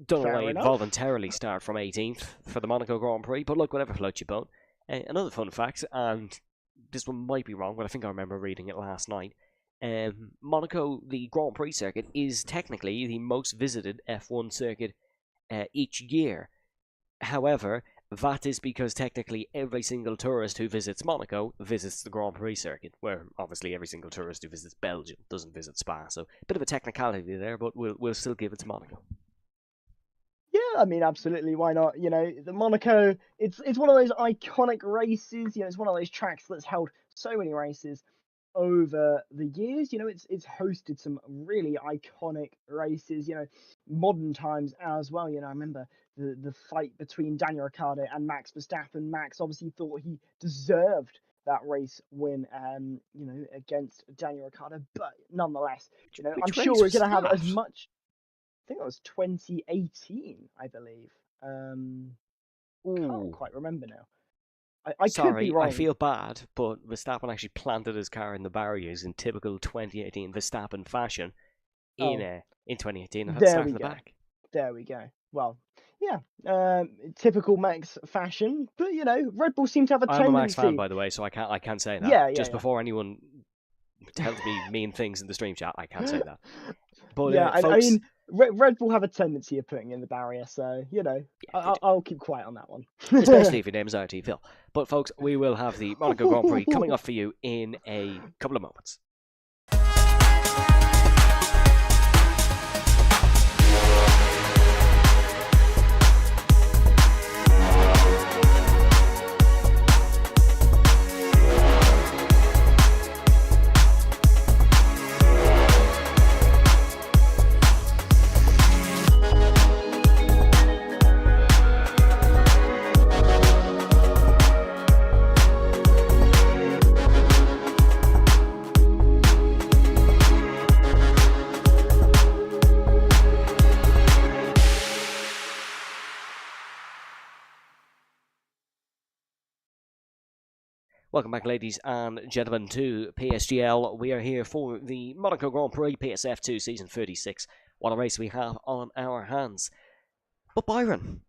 Speaker 4: Don't know why he'd voluntarily start from 18th for the Monaco Grand Prix, but look, whatever floats your boat. Another fun fact, and this one might be wrong, but I think I remember reading it last night. Monaco, the Grand Prix circuit, is technically the most visited F1 circuit each year. However, that is because technically every single tourist who visits Monaco visits the Grand Prix circuit, where obviously every single tourist who visits Belgium doesn't visit Spa. So a bit of a technicality there, but we'll still give it to Monaco.
Speaker 5: Yeah, I mean, absolutely. Why not? The Monaco, it's one of those iconic races. It's one of those tracks that's held so many races over the years. It's hosted some really iconic races. Modern times as well. I remember the fight between Daniel Ricciardo and Max Verstappen. Max obviously thought he deserved that race win, against Daniel Ricciardo, but nonetheless, I'm sure we're going to have as much. I think it was 2018, I believe. Can't quite remember now. I could be wrong.
Speaker 4: I feel bad, but Verstappen actually planted his car in the barriers in typical 2018 Verstappen fashion in 2018 and had to start from the back.
Speaker 5: There we go. Well, yeah, typical Max fashion, but Red Bull seem to have a tendency.
Speaker 4: I'm a Max fan, by the way, so I can't say that.
Speaker 5: Yeah,
Speaker 4: before anyone tells me mean things in the stream chat, I can't say that. But
Speaker 5: yeah,
Speaker 4: folks,
Speaker 5: I mean, Red Bull have a tendency of putting in the barrier, so I'll keep quiet on that one.
Speaker 4: Especially if your name is RT Phil. But folks, we will have the Monaco Grand Prix coming up for you in a couple of moments. Welcome back, ladies and gentlemen, to PSGL. We are here for the Monaco Grand Prix PSF2 Season 36. What a race we have on our hands. But Byron,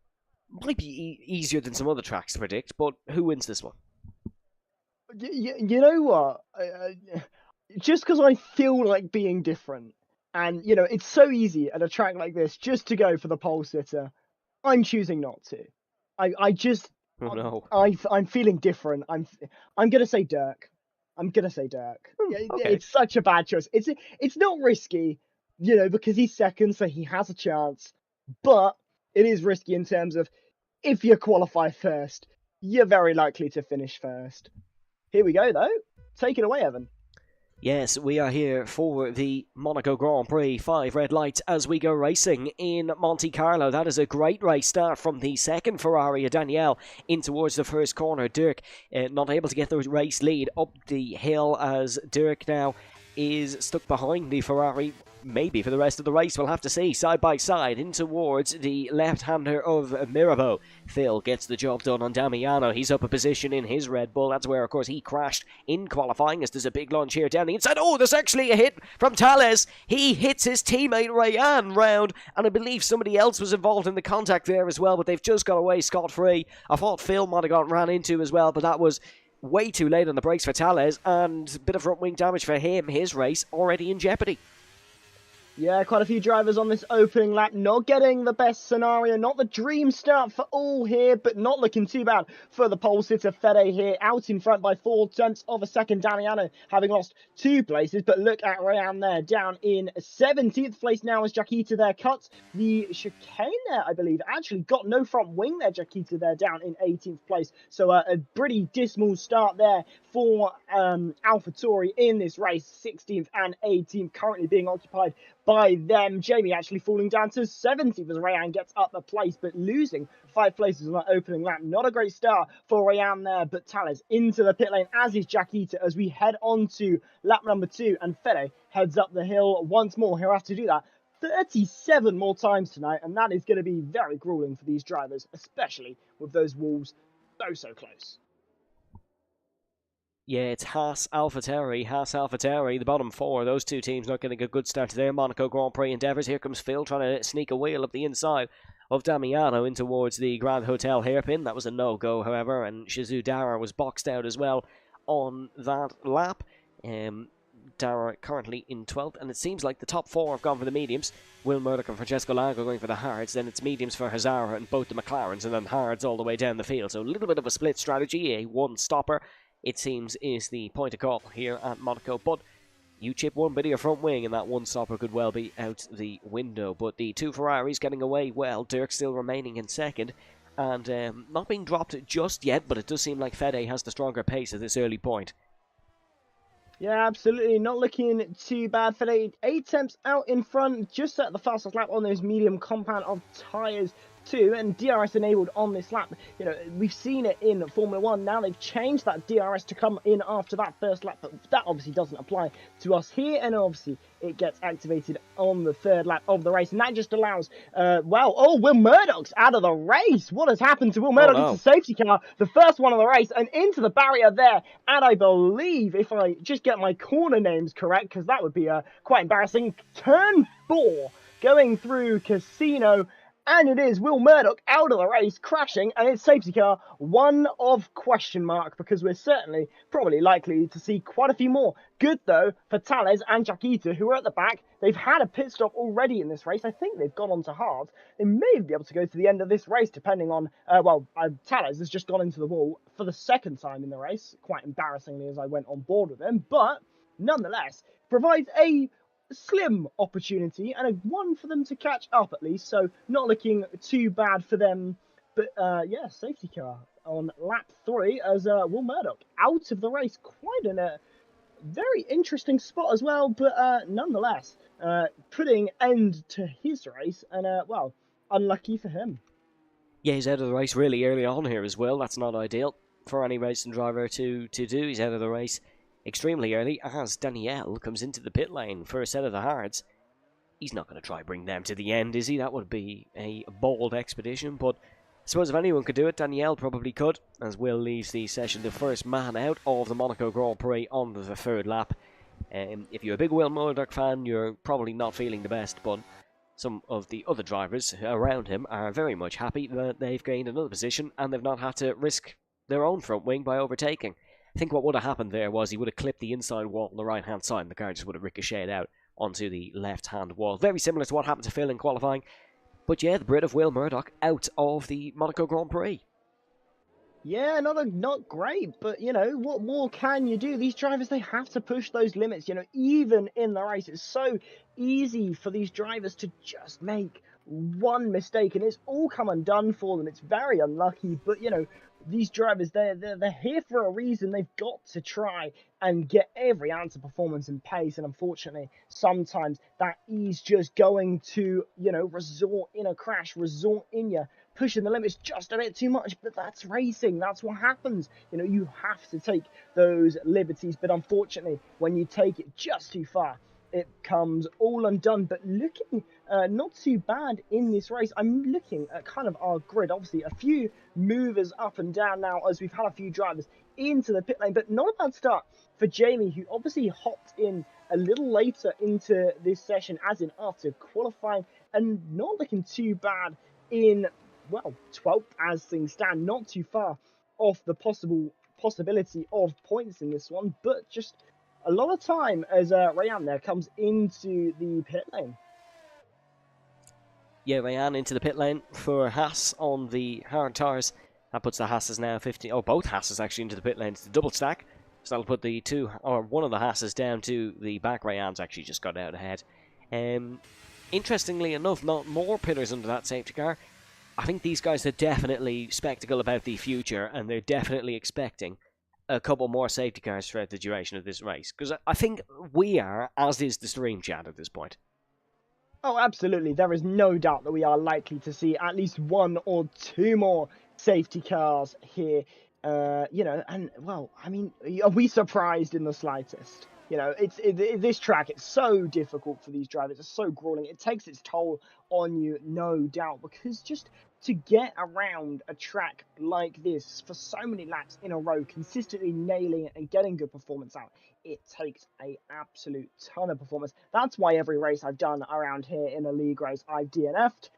Speaker 4: might be easier than some other tracks to predict, but who wins this one?
Speaker 5: You know what? Just because I feel like being different, and, it's so easy at a track like this just to go for the pole sitter, I'm choosing not to. I just...
Speaker 4: Oh, no.
Speaker 5: I'm feeling different. I'm gonna say Dirk. Okay. It's such a bad choice. It's not risky, because he's second, so he has a chance. But it is risky in terms of if you qualify first, you're very likely to finish first. Here we go, though. Take it away, Evan.
Speaker 4: Yes, we are here for the Monaco Grand Prix. 5 red lights as we go racing in Monte Carlo. That is a great race start from the second Ferrari, Danielle, in towards the first corner. Dirk not able to get the race lead up the hill as Dirk now is stuck behind the Ferrari. Maybe for the rest of the race, we'll have to see. Side by side in towards the left-hander of Mirabeau. Phil gets the job done on Damiano. He's up a position in his Red Bull. That's where, of course, he crashed in qualifying as there's a big launch here down the inside. Oh, there's actually a hit from Tales. He hits his teammate Rayan round, and I believe somebody else was involved in the contact there as well, but they've just got away scot-free. I thought Phil might have got ran into as well, but that was way too late on the brakes for Tales, and a bit of front wing damage for him. His race already in jeopardy.
Speaker 5: Yeah, quite a few drivers on this opening lap not getting the best scenario, not the dream start for all here, but not looking too bad for the pole sitter Fede here, out in front by 4/10 of a second. Damiano having lost 2 places, but look at Rayan there, down in 17th place now as Jaquita there cuts the chicane there, I believe. Actually got no front wing there, Jaquita there, down in 18th place. So a pretty dismal start there for AlphaTauri in this race. 16th and 18th currently being occupied by them. Jamie actually falling down to 70th as Rayan gets up a place, but losing 5 places on that opening lap. Not a great start for Rayan there, but Tales into the pit lane, as is Jaquita, as we head on to lap number 2, and Fede heads up the hill once more. He'll have to do that 37 more times tonight, and that is going to be very grueling for these drivers, especially with those walls so close.
Speaker 4: Yeah, it's Haas AlphaTauri, the bottom 4. Those 2 teams not getting a good start to their Monaco Grand Prix endeavours. Here comes Phil trying to sneak a wheel up the inside of Damiano in towards the Grand Hotel hairpin. That was a no-go, however, and Shizu Dara was boxed out as well on that lap. Dara currently in 12th, and it seems like the top 4 have gone for the mediums. Will Murdoch and Francesco Lago going for the hards, then it's mediums for Hazara and both the McLarens, and then hards all the way down the field. So a little bit of a split strategy, a one-stopper, it seems, is the point of call here at Monaco. But you chip one bit of your front wing and that one stopper could well be out the window. But the 2 Ferraris getting away well. Dirk still remaining in second and not being dropped just yet, but it does seem like Fede has the stronger pace at this early point.
Speaker 5: Yeah, absolutely. Not looking too bad. Fede 8 temps out in front, just at the fastest lap on those medium compound of tyres too, and DRS enabled on this lap. You know, we've seen it in Formula 1. Now they've changed that DRS to come in after that first lap, but that obviously doesn't apply to us here, and obviously it gets activated on the 3rd lap of the race, and that just allows, Will Murdoch's out of the race. What has happened to Will Murdoch?
Speaker 4: no.
Speaker 5: It's a safety car, the first one of the race, and into the barrier there, and I believe, if I just get my corner names correct, because that would be quite embarrassing, turn 4, going through Casino. And it is Will Murdoch out of the race, crashing, and it's safety car 1 of question mark, because we're certainly probably likely to see quite a few more. Good, though, for Tales and Jaquita, who are at the back. They've had a pit stop already in this race. I think they've gone on to hard. They may be able to go to the end of this race, depending on, Tales has just gone into the wall for the 2nd time in the race, quite embarrassingly as I went on board with him, but nonetheless, provides a slim opportunity and a one for them to catch up at least, so not looking too bad for them. But yeah, safety car on lap 3 as Will Murdoch out of the race, quite in a very interesting spot as well, but nonetheless putting end to his race, and unlucky for him.
Speaker 4: Yeah, he's out of the race really early on here as well. That's not ideal for any racing driver to do. He's out of the race extremely early as Danielle comes into the pit lane for a set of the hards. He's not going to try bring them to the end, is he? That would be a bold expedition, but I suppose if anyone could do it, Danielle probably could, as Will leaves the session the first man out of the Monaco Grand Prix on the 3rd lap. If you're a big Will Murdoch fan, you're probably not feeling the best, but some of the other drivers around him are very much happy that they've gained another position and they've not had to risk their own front wing by overtaking. I think what would have happened there was he would have clipped the inside wall on the right-hand side and the car just would have ricocheted out onto the left-hand wall. Very similar to what happened to Phil in qualifying. But yeah, the Brit of Will Murdoch out of the Monaco Grand Prix.
Speaker 5: Yeah, not great, but you know, what more can you do? These drivers, they have to push those limits, you know, even in the race. It's so easy for these drivers to just make one mistake and it's all come undone for them. It's very unlucky, but you know, these drivers, they're here for a reason. They've got to try and get every ounce of performance and pace, and unfortunately, sometimes that is just going to, you know, result in a crash, result in you pushing the limits just a bit too much. But that's racing. That's what happens. You know, you have to take those liberties, but unfortunately, when you take it just too far, it comes all undone. But looking not too bad in this race. I'm looking at kind of our grid. Obviously, a few movers up and down now as we've had a few drivers into the pit lane, but not a bad start for Jamie, who obviously hopped in a little later into this session, as in after qualifying, and not looking too bad in, well, 12th as things stand. Not too far off the possibility of points in this one, but just a lot of time as Rayan there comes into the pit lane.
Speaker 4: Yeah, Rayan into the pit lane for Haas on the hard tyres. That puts the Haas's now 50. Oh, both Haas's actually into the pit lane. It's a double stack. So that'll put the two, or one of the Haas's down to the back. Rayan's actually just got out ahead. Interestingly enough, not more pitters under that safety car. I think these guys are definitely spectacle about the future, and they're definitely expecting a couple more safety cars throughout the duration of this race. Because I think we are, as is the stream chat at this point.
Speaker 5: Oh, absolutely. There is no doubt that we are likely to see at least one or two more safety cars here. And well, I mean, are we surprised in the slightest? This track. It's so difficult for these drivers. It's so grueling. It takes its toll on you, no doubt, because just to get around a track like this for so many laps in a row, consistently nailing it and getting good performance out, it takes a absolute ton of performance. That's why every race I've done around here in a league race, I've DNF'd,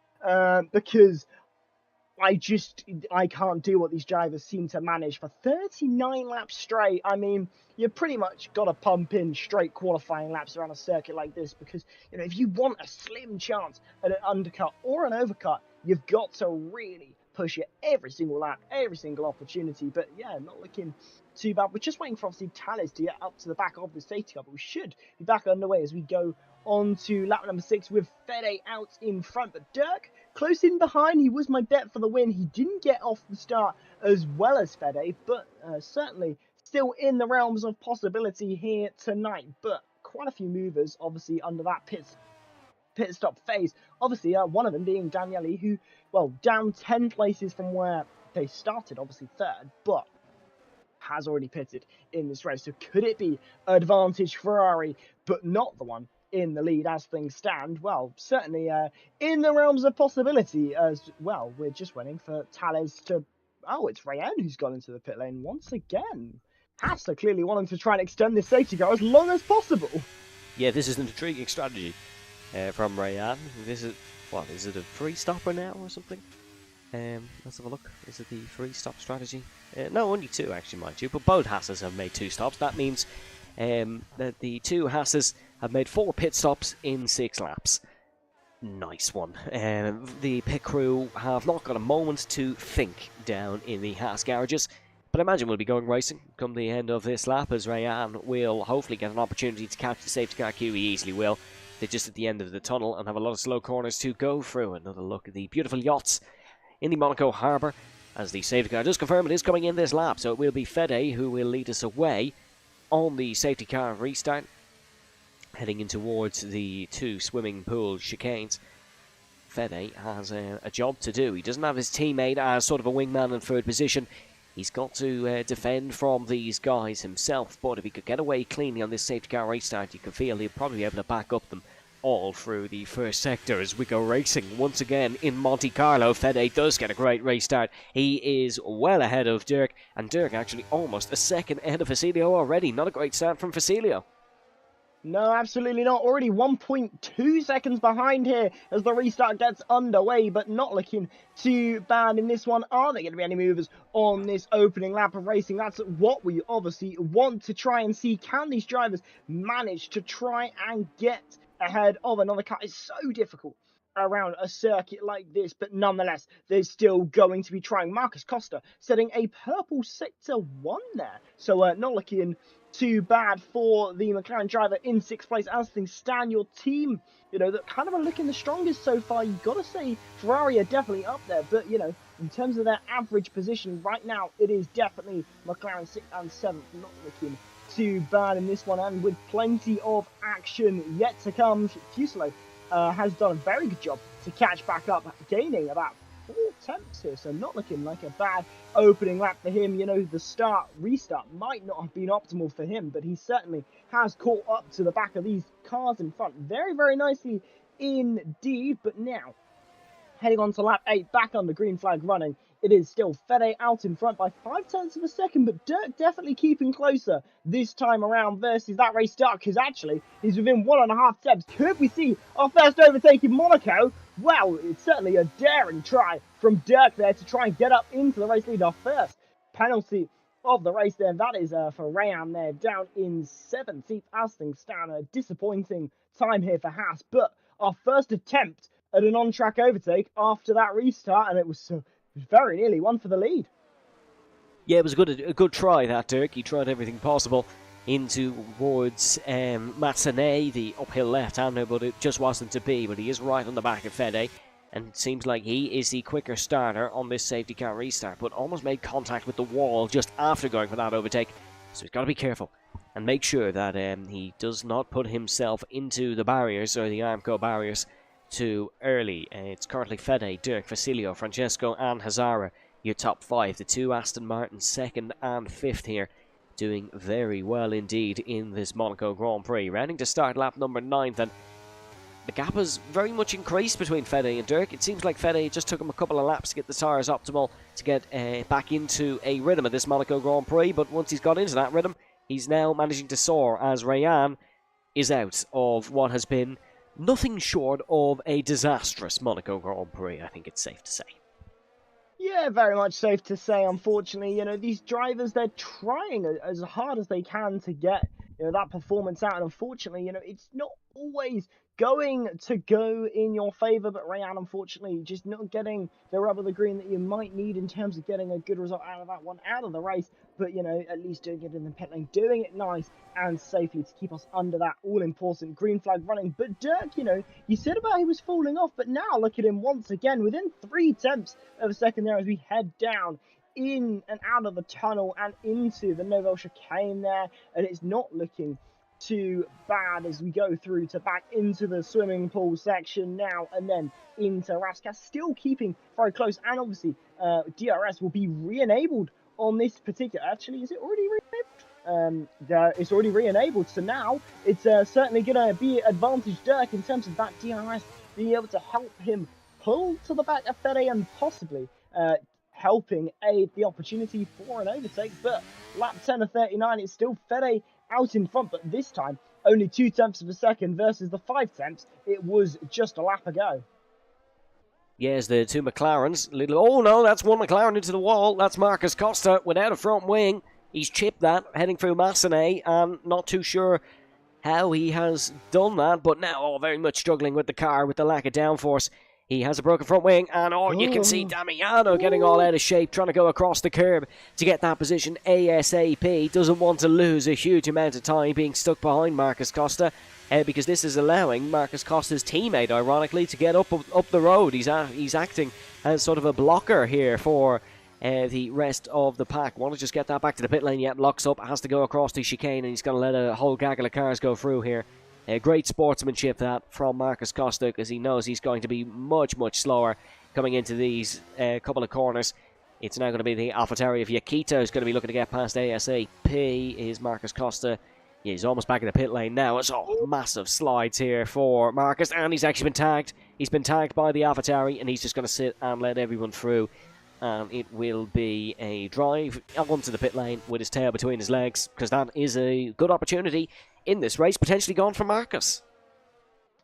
Speaker 5: because I can't do what these drivers seem to manage for 39 laps straight. I mean, you pretty much got to pump in straight qualifying laps around a circuit like this because, if you want a slim chance at an undercut or an overcut, you've got to really push it every single lap, every single opportunity. But yeah, not looking too bad. We're just waiting for obviously Tales to get up to the back of the safety car, but we should be back underway as we go on to lap number 6 with Fede out in front. But Dirk close in behind. He was my bet for the win. He didn't get off the start as well as Fede, but certainly still in the realms of possibility here tonight. But quite a few movers obviously under that pit stop phase. Obviously, one of them being Daniele, who, well, down 10 places from where they started, obviously third, but has already pitted in this race. So could it be advantage Ferrari, but not the one in the lead as things stand? Well, certainly in the realms of possibility as well. We're just waiting for Tales to... Oh, it's Rayan who's gone into the pit lane once again. Hasta clearly wanting to try and extend this safety car as long as possible.
Speaker 4: Yeah, this is an intriguing strategy from Rayan. This is... What, is it a free stopper now or something? Let's have a look. Is it the free stop strategy? No, only 2 actually, mind you. But both Hasses have made 2 stops. That means that the 2 Hasses have made 4 pit stops in 6 laps. Nice one. The pit crew have not got a moment to think down in the Haas garages. But I imagine we'll be going racing come the end of this lap as Rayan will hopefully get an opportunity to catch the safety car queue. He easily will. They're just at the end of the tunnel and have a lot of slow corners to go through. Another look at the beautiful yachts in the Monaco harbour, as the safety car does confirm it is coming in this lap, so it will be Fede who will lead us away on the safety car restart, heading in towards the 2 swimming pool chicanes. Fede has a job to do. He doesn't have his teammate as sort of a wingman in 3rd position. He's got to defend from these guys himself, but if he could get away cleanly on this safety car restart, you can feel he'll probably be able to back up them all through the first sector as we go racing once again in Monte Carlo. Fede does get a great race start. He is well ahead of Dirk, and Dirk actually almost a second ahead of Facilio already. Not a great start from Facilio.
Speaker 5: No, absolutely not. Already 1.2 seconds behind here as the restart gets underway, but not looking too bad in this one. Are there going to be any movers on this opening lap of racing? That's what we obviously want to try and see. Can these drivers manage to try and get ahead of another car? It's so difficult around a circuit like this, but nonetheless, they're still going to be trying. Marcus Costa setting a purple sector 1 there. So not looking too bad for the McLaren driver in 6th place as things stand. Your team, that kind of are looking the strongest so far. You've got to say Ferrari are definitely up there, but, in terms of their average position right now, it is definitely McLaren 6th and 7th, not looking too bad in this one, and with plenty of action yet to come. Fuselo has done a very good job to catch back up, gaining about 4 attempts here, so not looking like a bad opening lap for him. The restart might not have been optimal for him, but he certainly has caught up to the back of these cars in front very, very nicely indeed. But now, heading on to lap 8, back on the green flag running, it is still Fede out in front by 0.5 of a second, but Dirk definitely keeping closer this time around versus that race start, because actually he's within 1.5 steps. Could we see our first overtake in Monaco? Well, it's certainly a daring try from Dirk there to try and get up into the race lead. Our first penalty of the race there, that is for Rayan there, down in 17th as things stand. A disappointing time here for Haas, but our first attempt at an on-track overtake after that restart, and it was very nearly one for the lead.
Speaker 4: Yeah, it was a good try, that, Dirk. He tried everything possible into towards Matsune, the uphill left-hander, but it just wasn't to be. But he is right on the back of Fede, and it seems like he is the quicker starter on this safety car restart, but almost made contact with the wall just after going for that overtake. So he's got to be careful and make sure that he does not put himself into the barriers, or the Armco barriers, too early. It's currently Fede, Dirk, Vasilio, Francesco and Hazara, your top 5. The 2 Aston Martins, 2nd and 5th here, doing very well indeed in this Monaco Grand Prix. Rounding to start lap number 9, then. The gap has very much increased between Fede and Dirk. It seems like Fede just took him a couple of laps to get the tyres optimal, to get back into a rhythm of this Monaco Grand Prix, but once he's got into that rhythm, he's now managing to soar as Rayan is out of what has been nothing short of a disastrous Monaco Grand Prix, I think it's safe to say.
Speaker 5: Yeah, very much safe to say. Unfortunately, these drivers, they're trying as hard as they can to get that performance out, and unfortunately, it's not always going to go in your favour. But Rayan, unfortunately, just not getting the rub of the green that you might need in terms of getting a good result out of that one, out of the race. But at least doing it in the pit lane, doing it nice and safely to keep us under that all-important green flag running. But Dirk, you said about he was falling off, but now look at him once again within 0.3 of a second there as we head down in and out of the tunnel and into the Nouvelle chicane there, and it's not looking too bad as we go through to back into the swimming pool section now, and then into Raskas, still keeping very close. And obviously DRS will be re-enabled on this particular, actually, is it already re-enabled? It's already re-enabled, so now it's certainly going to be advantage Dirk in terms of that DRS being able to help him pull to the back of Fede and possibly helping aid the opportunity for an overtake. But lap 10 of 39, it's still Fede out in front, but this time only 0.2 of a second versus the 0.5 it was just a lap ago.
Speaker 4: Yes, the 2 McLarens. Oh no, that's 1 McLaren into the wall. That's Marcus Costa without a front wing. He's chipped that, heading through Massonnet, and not too sure how he has done that, but now very much struggling with the car with the lack of downforce. He has a broken front wing, and you can see Damiano getting all out of shape, trying to go across the curb to get that position ASAP. Doesn't want to lose a huge amount of time being stuck behind Marcus Costa, because this is allowing Marcus Costa's teammate, ironically, to get up the road. He's acting as sort of a blocker here for the rest of the pack. Want to just get that back to the pit lane, yet locks up, has to go across the chicane, and he's going to let a whole gaggle of cars go through here. Great sportsmanship that from Marcus Costa, because he knows he's going to be much, much slower coming into these couple of corners. It's now going to be the AlphaTauri of Yakita who's going to be looking to get past ASAP. Is Marcus Costa. Yeah, he's almost back in the pit lane now. It's massive slides here for Marcus, and he's actually been tagged. He's been tagged by the AlphaTauri, and he's just going to sit and let everyone through. And it will be a drive onto the pit lane with his tail between his legs, because that is a good opportunity in this race, potentially gone for Marcus.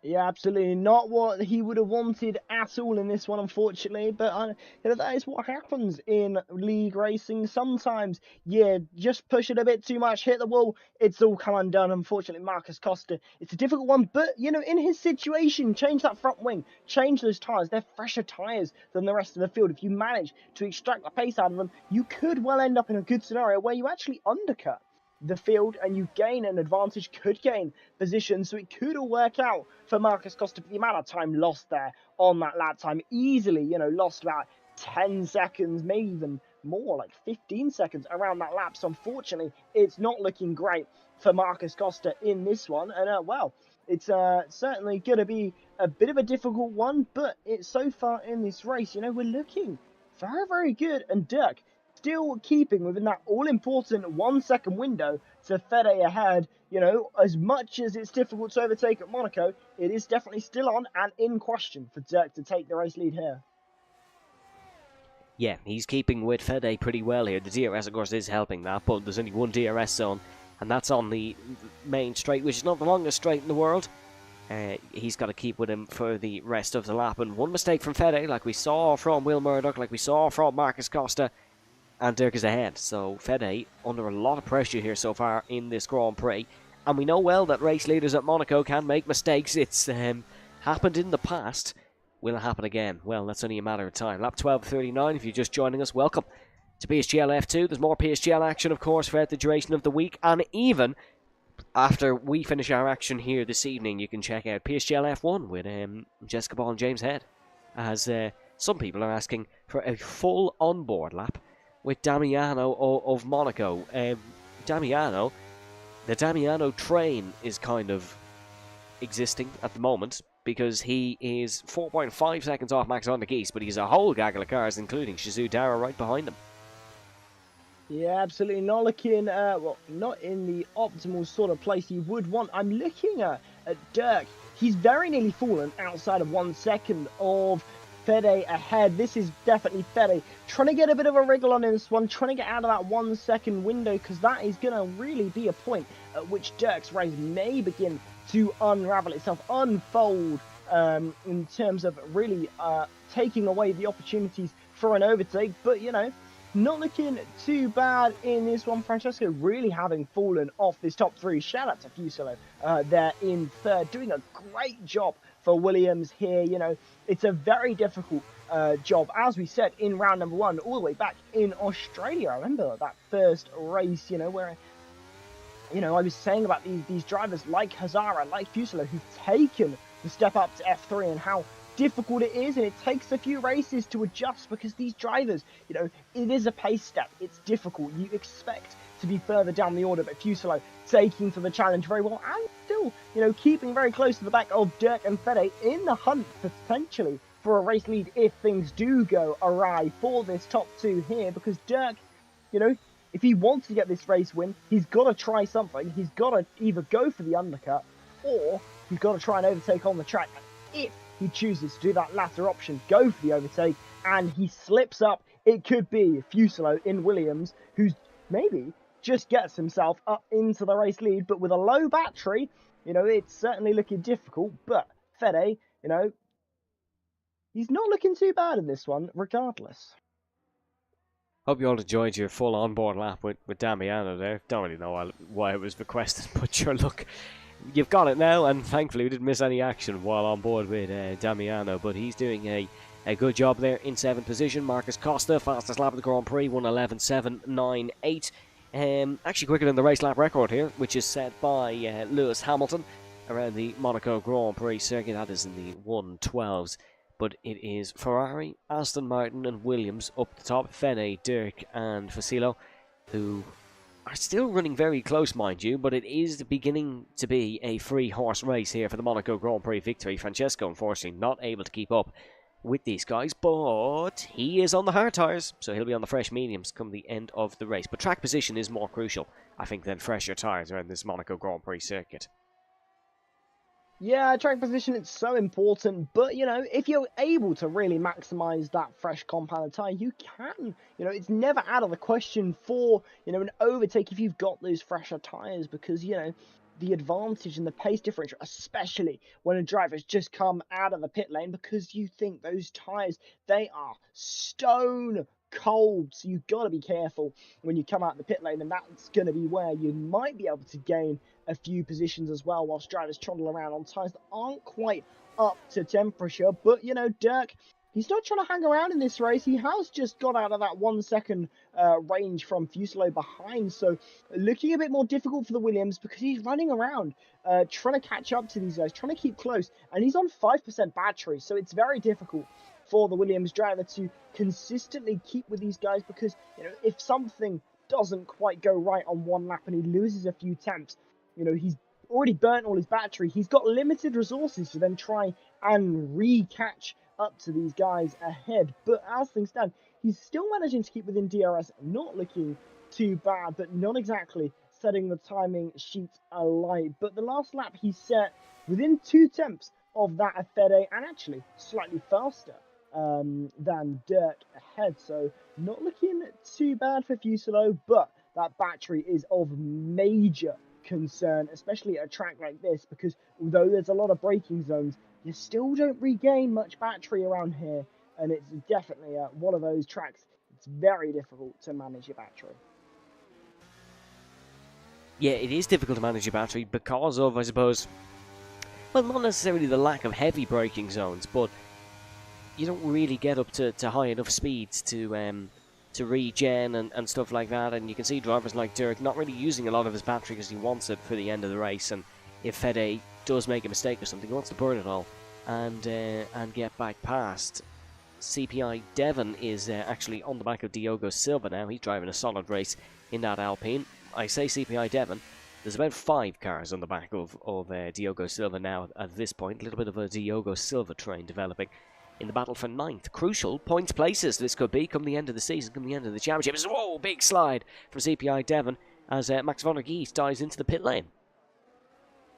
Speaker 5: Yeah, absolutely not what he would have wanted at all in this one, unfortunately. But that is what happens in league racing. Sometimes, just push it a bit too much, hit the wall, it's all come undone. Unfortunately, Marcus Costa, it's a difficult one. But, in his situation, change that front wing, change those tyres. They're fresher tyres than the rest of the field. If you manage to extract the pace out of them, you could well end up in a good scenario where you actually undercut the field and you gain an advantage, could gain position, so it could all work out for Marcus Costa. But the amount of time lost there on that lap time, easily, lost about 10 seconds, maybe even more, like 15 seconds around that lap. So unfortunately, it's not looking great for Marcus Costa in this one. And it's certainly going to be a bit of a difficult one, but it's so far in this race, we're looking very, very good. And Dirk still keeping within that all-important 1 second window to Fede ahead. As much as it's difficult to overtake at Monaco, it is definitely still on and in question for Dirk to take the race lead here.
Speaker 4: Yeah, he's keeping with Fede pretty well here. The DRS, of course, is helping that, but there's only one DRS zone, and that's on the main straight, which is not the longest straight in the world. He's got to keep with him for the rest of the lap, and one mistake from Fede, like we saw from Will Murdoch, like we saw from Marcus Costa, and Dirk is ahead. So Fede under a lot of pressure here so far in this Grand Prix. And we know well that race leaders at Monaco can make mistakes. It's happened in the past. will it happen again? Well, that's only a matter of time. Lap 12:39, if you're just joining us, welcome to PSGL F2. There's more PSGL action, of course, throughout the duration of the week, and even after we finish our action here this evening, you can check out PSGL F1 with Jessica Ball and James Head, as some people are asking for a full onboard lap with Damiano of Monaco. Damiano, the Damiano train is kind of existing at the moment, because he is 4.5 seconds off Max van der Geest, but he's a whole gaggle of cars, including Shizu Dara right behind him.
Speaker 5: Yeah, absolutely not looking, well, not in the optimal sort of place you would want. I'm looking at Dirk. He's very nearly fallen outside of 1 second of Fede ahead. This is definitely Fede trying to get a bit of a wriggle on this one, trying to get out of that 1 second window, because that is going to really be a point at which Dirk's race may begin to unravel itself, unfold, in terms of really taking away the opportunities for an overtake. But, you know, not looking too bad in this one. Francesco really having fallen off this top three. Shout out to Fusolo there in third, doing a great job for Williams here. You know, it's a very difficult job, as we said in round number one, all the way back in Australia. I remember that first race, you know, where, you know, I was saying about these drivers like Hazara, like Fusolo, who've taken the step up to F3, and how difficult it is, and it takes a few races to adjust, because these drivers, you know, it is a pace step. It's difficult. You expect to be further down the order, but Fusolo taking to the challenge very well, and still, you know, keeping very close to the back of Dirk and Fede in the hunt potentially for a race lead if things do go awry for this top two here, because Dirk, you know, if he wants to get this race win, he's got to try something. He's got to either go for the undercut, or he's got to try and overtake on the track. And if he chooses to do that latter option, go for the overtake, and he slips up, it could be Fusolo in Williams, who's maybe just gets himself up into the race lead. But with a low battery, you know, it's certainly looking difficult. But Fede, you know, he's not looking too bad in this one, regardless.
Speaker 4: Hope you all enjoyed your full onboard lap with Damiano there. Don't really know why it was requested, but sure, look, you've got it now, and thankfully we didn't miss any action while on board with Damiano, but he's doing a good job there in 7th position. Marcus Costa, fastest lap of the Grand Prix, 1:11.798. Actually quicker than the race lap record here, which is set by Lewis Hamilton around the Monaco Grand Prix circuit. That is in the 1:12s. But it is Ferrari, Aston Martin and Williams up the top. Fede, Dirk and Fusilo, who are still running very close, mind you, but it is beginning to be a three-horse race here for the Monaco Grand Prix victory. Francesco, unfortunately, not able to keep up with these guys, but he is on the hard tyres, so he'll be on the fresh mediums come the end of the race. But track position is more crucial, I think, than fresher tyres around this Monaco Grand Prix circuit.
Speaker 5: Yeah, track position, it's so important, but, you know, if you're able to really maximise that fresh compound tyre, you can. You know, it's never out of the question for, you know, an overtake if you've got those fresher tyres, because, you know, the advantage and the pace differential, especially when a driver's just come out of the pit lane, because you think those tyres, they are stone cold, so you've got to be careful when you come out the pit lane, and that's going to be where you might be able to gain a few positions as well, whilst drivers trundle around on tyres that aren't quite up to temperature. But, you know, Dirk, he's not trying to hang around in this race. He has just got out of that 1 second range from Fusilo behind, so looking a bit more difficult for the Williams, because he's running around trying to catch up to these guys, trying to keep close, and he's on 5% battery, so it's very difficult for the Williams driver to consistently keep with these guys, because, you know, if something doesn't quite go right on one lap and he loses a few temps, you know, he's already burnt all his battery. He's got limited resources to then try and re-catch up to these guys ahead. But as things stand, he's still managing to keep within DRS, not looking too bad, but not exactly setting the timing sheet alight. But the last lap he set within 2 temps of that of Fede, and actually slightly faster than Dirk ahead. So not looking too bad for Fusilo, but that battery is of major concern, especially at a track like this, because although there's a lot of braking zones, you still don't regain much battery around here, and it's definitely one of those tracks it's very difficult to manage your battery.
Speaker 4: Yeah, it is difficult to manage your battery because of, I suppose, well, not necessarily the lack of heavy braking zones, but you don't really get up to high enough speeds to regen and stuff like that. And you can see drivers like Dirk not really using a lot of his battery because he wants it for the end of the race. And if Fede does make a mistake or something, he wants to burn it all and get back past. CPI Devon is actually on the back of Diogo Silva now. He's driving a solid race in that Alpine. I say CPI Devon. There's about 5 cars on the back of Diogo Silva now at this point. A little bit of a Diogo Silva train developing in the battle for 9th. Crucial points places this could be come the end of the season, come the end of the championship. Whoa, big slide from CPI Devon as Max van der Geest dives into the pit lane.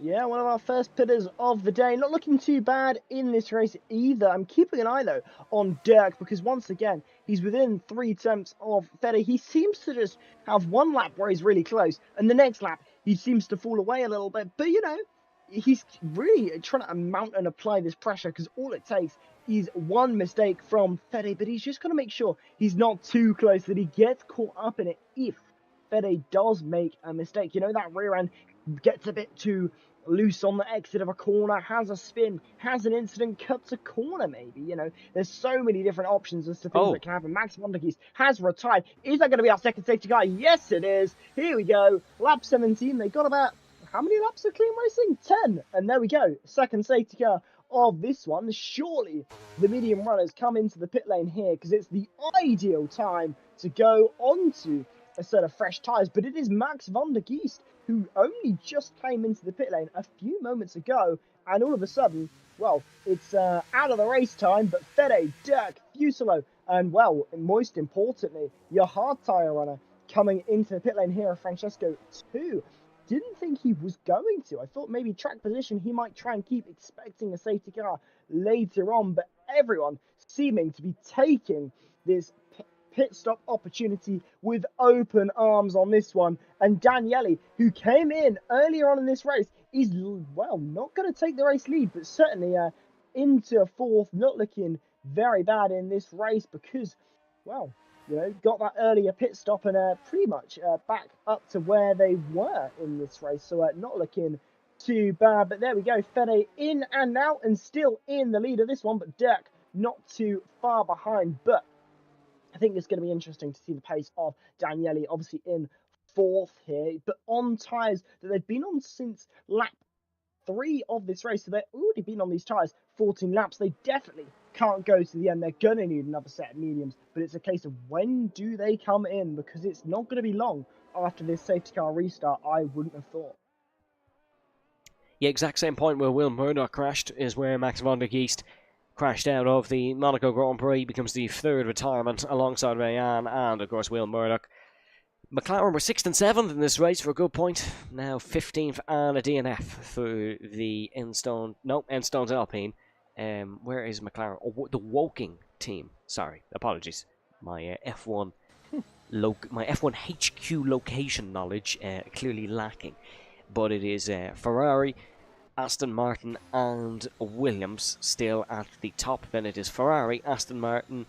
Speaker 5: Yeah, one of our first pitters of the day. Not looking too bad in this race either. I'm keeping an eye, though, on Dirk because, once again, he's within 3 tenths of Fede. He seems to just have one lap where he's really close, and the next lap, he seems to fall away a little bit. But, you know, he's really trying to mount and apply this pressure because all it takes is one mistake from Fede, but he's just got to make sure he's not too close, that he gets caught up in it if Fede does make a mistake. You know, that rear end gets a bit too loose on the exit of a corner, has a spin, has an incident, cuts a corner maybe, you know. There's so many different options as to things that can happen. Max van der Geest has retired. Is that going to be our second safety car? Yes, it is. Here we go. Lap 17. They got about, how many laps of clean racing? 10. And there we go. Second safety car of this one. Surely the medium runners come into the pit lane here because it's the ideal time to go onto a set of fresh tyres. But it is Max van der Geest who only just came into the pit lane a few moments ago, and all of a sudden, well, it's out of the race time, but Fede, Dirk, Fuselo, and, well, most importantly, your hard tyre runner coming into the pit lane here, Francesco, too. Didn't think he was going to. I thought maybe track position he might try and keep, expecting a safety car later on, but everyone seeming to be taking this pit stop opportunity with open arms on this one. And Daniele, who came in earlier on in this race, is, well, not going to take the race lead, but certainly into 4th, not looking very bad in this race because, well, you know, got that earlier pit stop and pretty much back up to where they were in this race. So not looking too bad, but there we go. Fede in and out and still in the lead of this one, but Dirk not too far behind. But I think it's going to be interesting to see the pace of Daniele, obviously in 4th here, but on tyres that they've been on since lap 3 of this race. So they've already been on these tyres 14 laps. They definitely can't go to the end. They're going to need another set of mediums, but it's a case of when do they come in, because it's not going to be long after this safety car restart, I wouldn't have thought.
Speaker 4: Yeah, exact same point where Will Murdoch crashed is where Max van der Geest crashed out of the Monaco Grand Prix, becomes the 3rd retirement alongside Rayan and, of course, Will Murdoch. McLaren were 6th and 7th in this race for a good point. Now 15th and a DNF for the Enstone's Alpine. Where is McLaren? Oh, the Woking team. Sorry, apologies. My F1 my F1 HQ location knowledge clearly lacking. But it is Ferrari, Aston Martin and Williams still at the top. Then it is Ferrari, Aston Martin,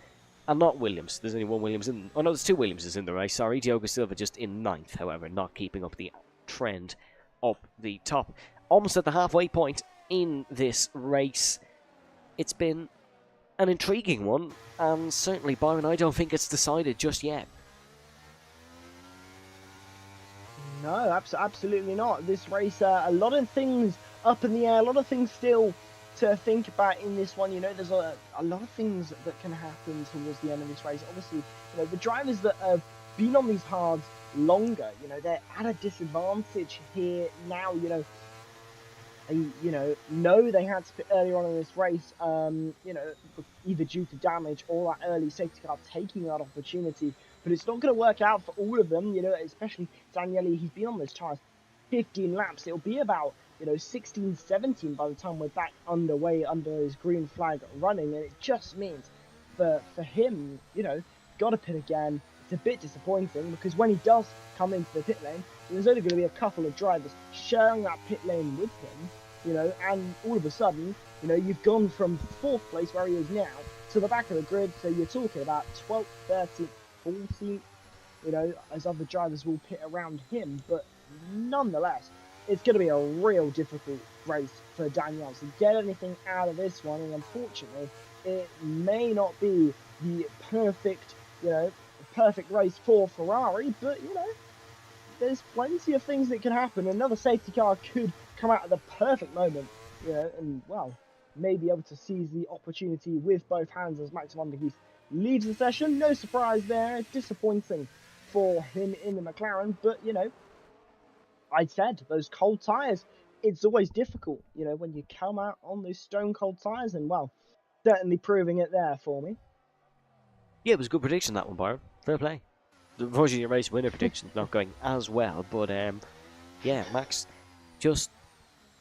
Speaker 4: and not Williams. There's only one Williams in. Oh no, there's 2 Williamses in the race. Sorry, Diogo Silva just in 9th. However, not keeping up the trend up the top. Almost at the halfway point in this race. It's been an intriguing one, and certainly, Byron, I don't think it's decided just yet.
Speaker 5: No, absolutely not. This race, a lot of things up in the air, a lot of things still to think about in this one. You know, there's a lot of things that can happen towards the end of this race. Obviously, you know, the drivers that have been on these hards longer, you know, they're at a disadvantage here now. Know they had to pit earlier on in this race, you know, either due to damage or that early safety car taking that opportunity. But it's not going to work out for all of them, you know, especially Daniele. He's been on those tyres 15 laps. It'll be about, you know, 16, 17 by the time we're back underway under his green flag running. And it just means for him, you know, got to pit again. It's a bit disappointing because when he does come into the pit lane, there's only going to be a couple of drivers sharing that pit lane with him, you know, and all of a sudden, you know, you've gone from 4th place where he is now to the back of the grid. So you're talking about 12th, 13th, 14th, you know, as other drivers will pit around him. But nonetheless, it's going to be a real difficult race for Daniel to get anything out of this one, and unfortunately, it may not be the perfect, perfect race for Ferrari, but there's plenty of things that can happen. Another safety car could come out at the perfect moment, and well, may be able to seize the opportunity with both hands as Max van der Hees leaves the session. No surprise there, disappointing for him in the McLaren, but I said those cold tyres, it's always difficult, when you come out on those stone cold tyres, and well, certainly proving it there for me.
Speaker 4: Yeah, it was a good prediction, that one, Byron. Fair play. Unfortunately, your race winner prediction's not going as well, but yeah, Max just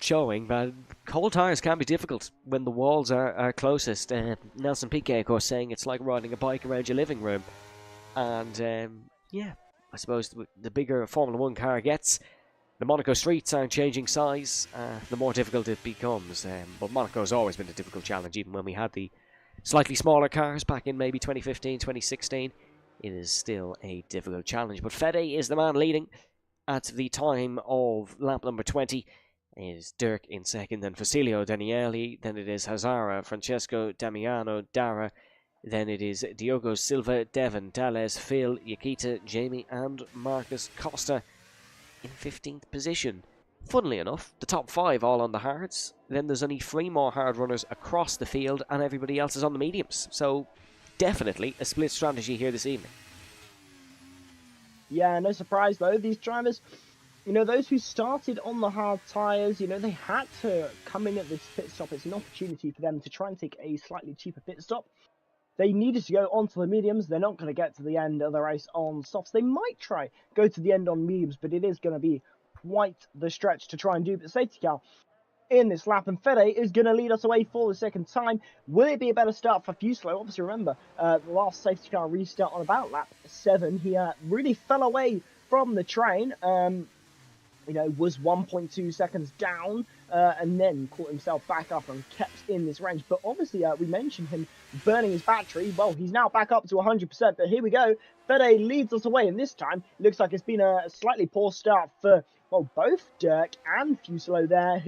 Speaker 4: showing that cold tyres can be difficult when the walls are closest. Nelson Piquet, of course, saying it's like riding a bike around your living room. And yeah, I suppose the bigger a Formula 1 car gets, the Monaco streets are changing size, the more difficult it becomes. But Monaco's always been a difficult challenge, even when we had the slightly smaller cars back in maybe 2015, 2016. It is still a difficult challenge. But Fede is the man leading at the time of lap number 20. It is Dirk in second, then Facilio Daniele, then it is Hazara, Francesco Damiano, Dara, then it is Diogo Silva, Devon, Dales, Phil, Yakita, Jamie and Marcus Costa in 15th position. Funnily enough, the top 5 all on the hards, then there's only 3 more hard runners across the field and everybody else is on the mediums. So definitely a split strategy here this evening.
Speaker 5: Yeah, no surprise though, these drivers, those who started on the hard tyres, they had to come in at this pit stop. It's an opportunity for them to try and take a slightly cheaper pit stop. They needed to go onto the mediums. They're not going to get to the end of the race on softs. They might try go to the end on mediums, but it is going to be quite the stretch to try and do. But the safety car in this lap, and Fede is going to lead us away for the second time. Will it be a better start for Fuselo? Obviously, remember, the last safety car restart on about lap 7, he really fell away from the train. Was 1.2 seconds down and then caught himself back up and kept in this range. But obviously, we mentioned him burning his battery. Well, he's now back up to 100%, but here we go. Fede leads us away, and this time, it looks like it's been a slightly poor start for, well, both Dirk and Fuselo there,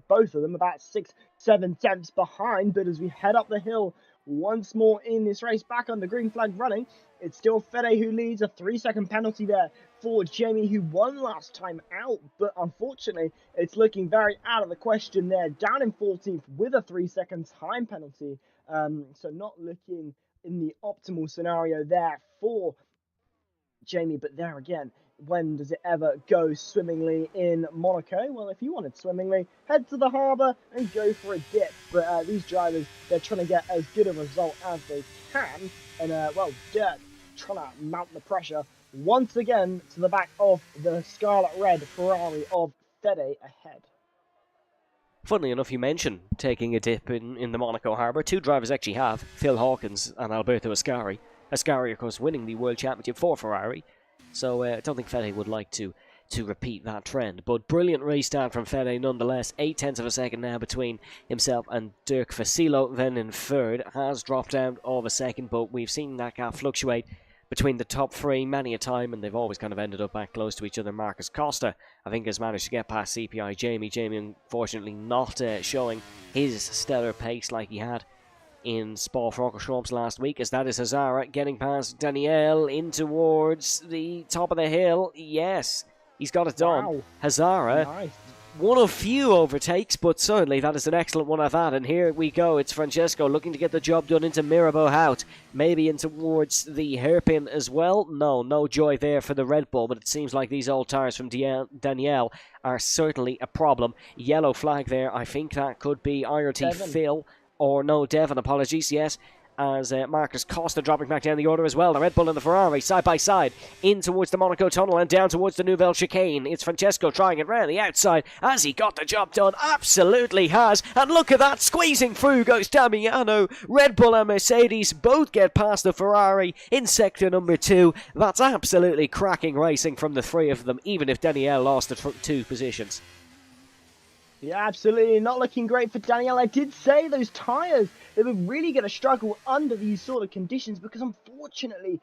Speaker 5: both of them about 6-7 tenths behind. But as we head up the hill once more in this race, back on the green flag running, it's still Fede who leads. A 3-second penalty there for Jamie, who won last time out, but unfortunately it's looking very out of the question there, down in 14th with a 3-second time penalty. So not looking in the optimal scenario there for Jamie, but there again, when does it ever go swimmingly in Monaco? Well, if you want it swimmingly, head to the harbour and go for a dip. But these drivers, they're trying to get as good a result as they can. And, well, Dirk trying to mount the pressure once again to the back of the Scarlet Red Ferrari of Fede ahead.
Speaker 4: Funnily enough, you mentioned taking a dip in the Monaco harbour. 2 drivers actually have, Phil Hawkins and Alberto Ascari. Ascari, of course, winning the World Championship for Ferrari. So I don't think Fede would like to repeat that trend. But brilliant race start from Fede nonetheless. 8 tenths of a second now between himself and Dirk Facilio. Then in third, has dropped out of a second, but we've seen that gap fluctuate between the top 3 many a time, and they've always kind of ended up back close to each other. Marcus Costa, I think, has managed to get past CPI Jamie. Jamie, unfortunately, not showing his stellar pace like he had in Spa-Francorchamps last week, as that is Hazara getting past Danielle in towards the top of the hill. Yes, he's got it done.
Speaker 5: Wow.
Speaker 4: Hazara,
Speaker 5: Nice.
Speaker 4: one of few overtakes, but certainly that is an excellent one at that. And here we go, it's Francesco looking to get the job done into Mirabeau Hout, maybe in towards the hairpin as well. No joy there for the Red Bull, but it seems like these old tyres from Danielle are certainly a problem. Yellow flag there, I think that could be IRT
Speaker 5: Devon.
Speaker 4: Phil. Or no, Devon, apologies, yes. As Marcus Costa dropping back down the order as well. The Red Bull and the Ferrari side by side in towards the Monaco tunnel and down towards the Nouvelle chicane. It's Francesco trying it round the outside. Has he got the job done? Absolutely has. And look at that, squeezing through goes Damiano. Red Bull and Mercedes both get past the Ferrari in sector number 2. That's absolutely cracking racing from the 3 of them, even if Danielle lost the 2 positions.
Speaker 5: Yeah, absolutely. Not looking great for Danielle. I did say those tyres, they were really going to struggle under these sort of conditions because unfortunately,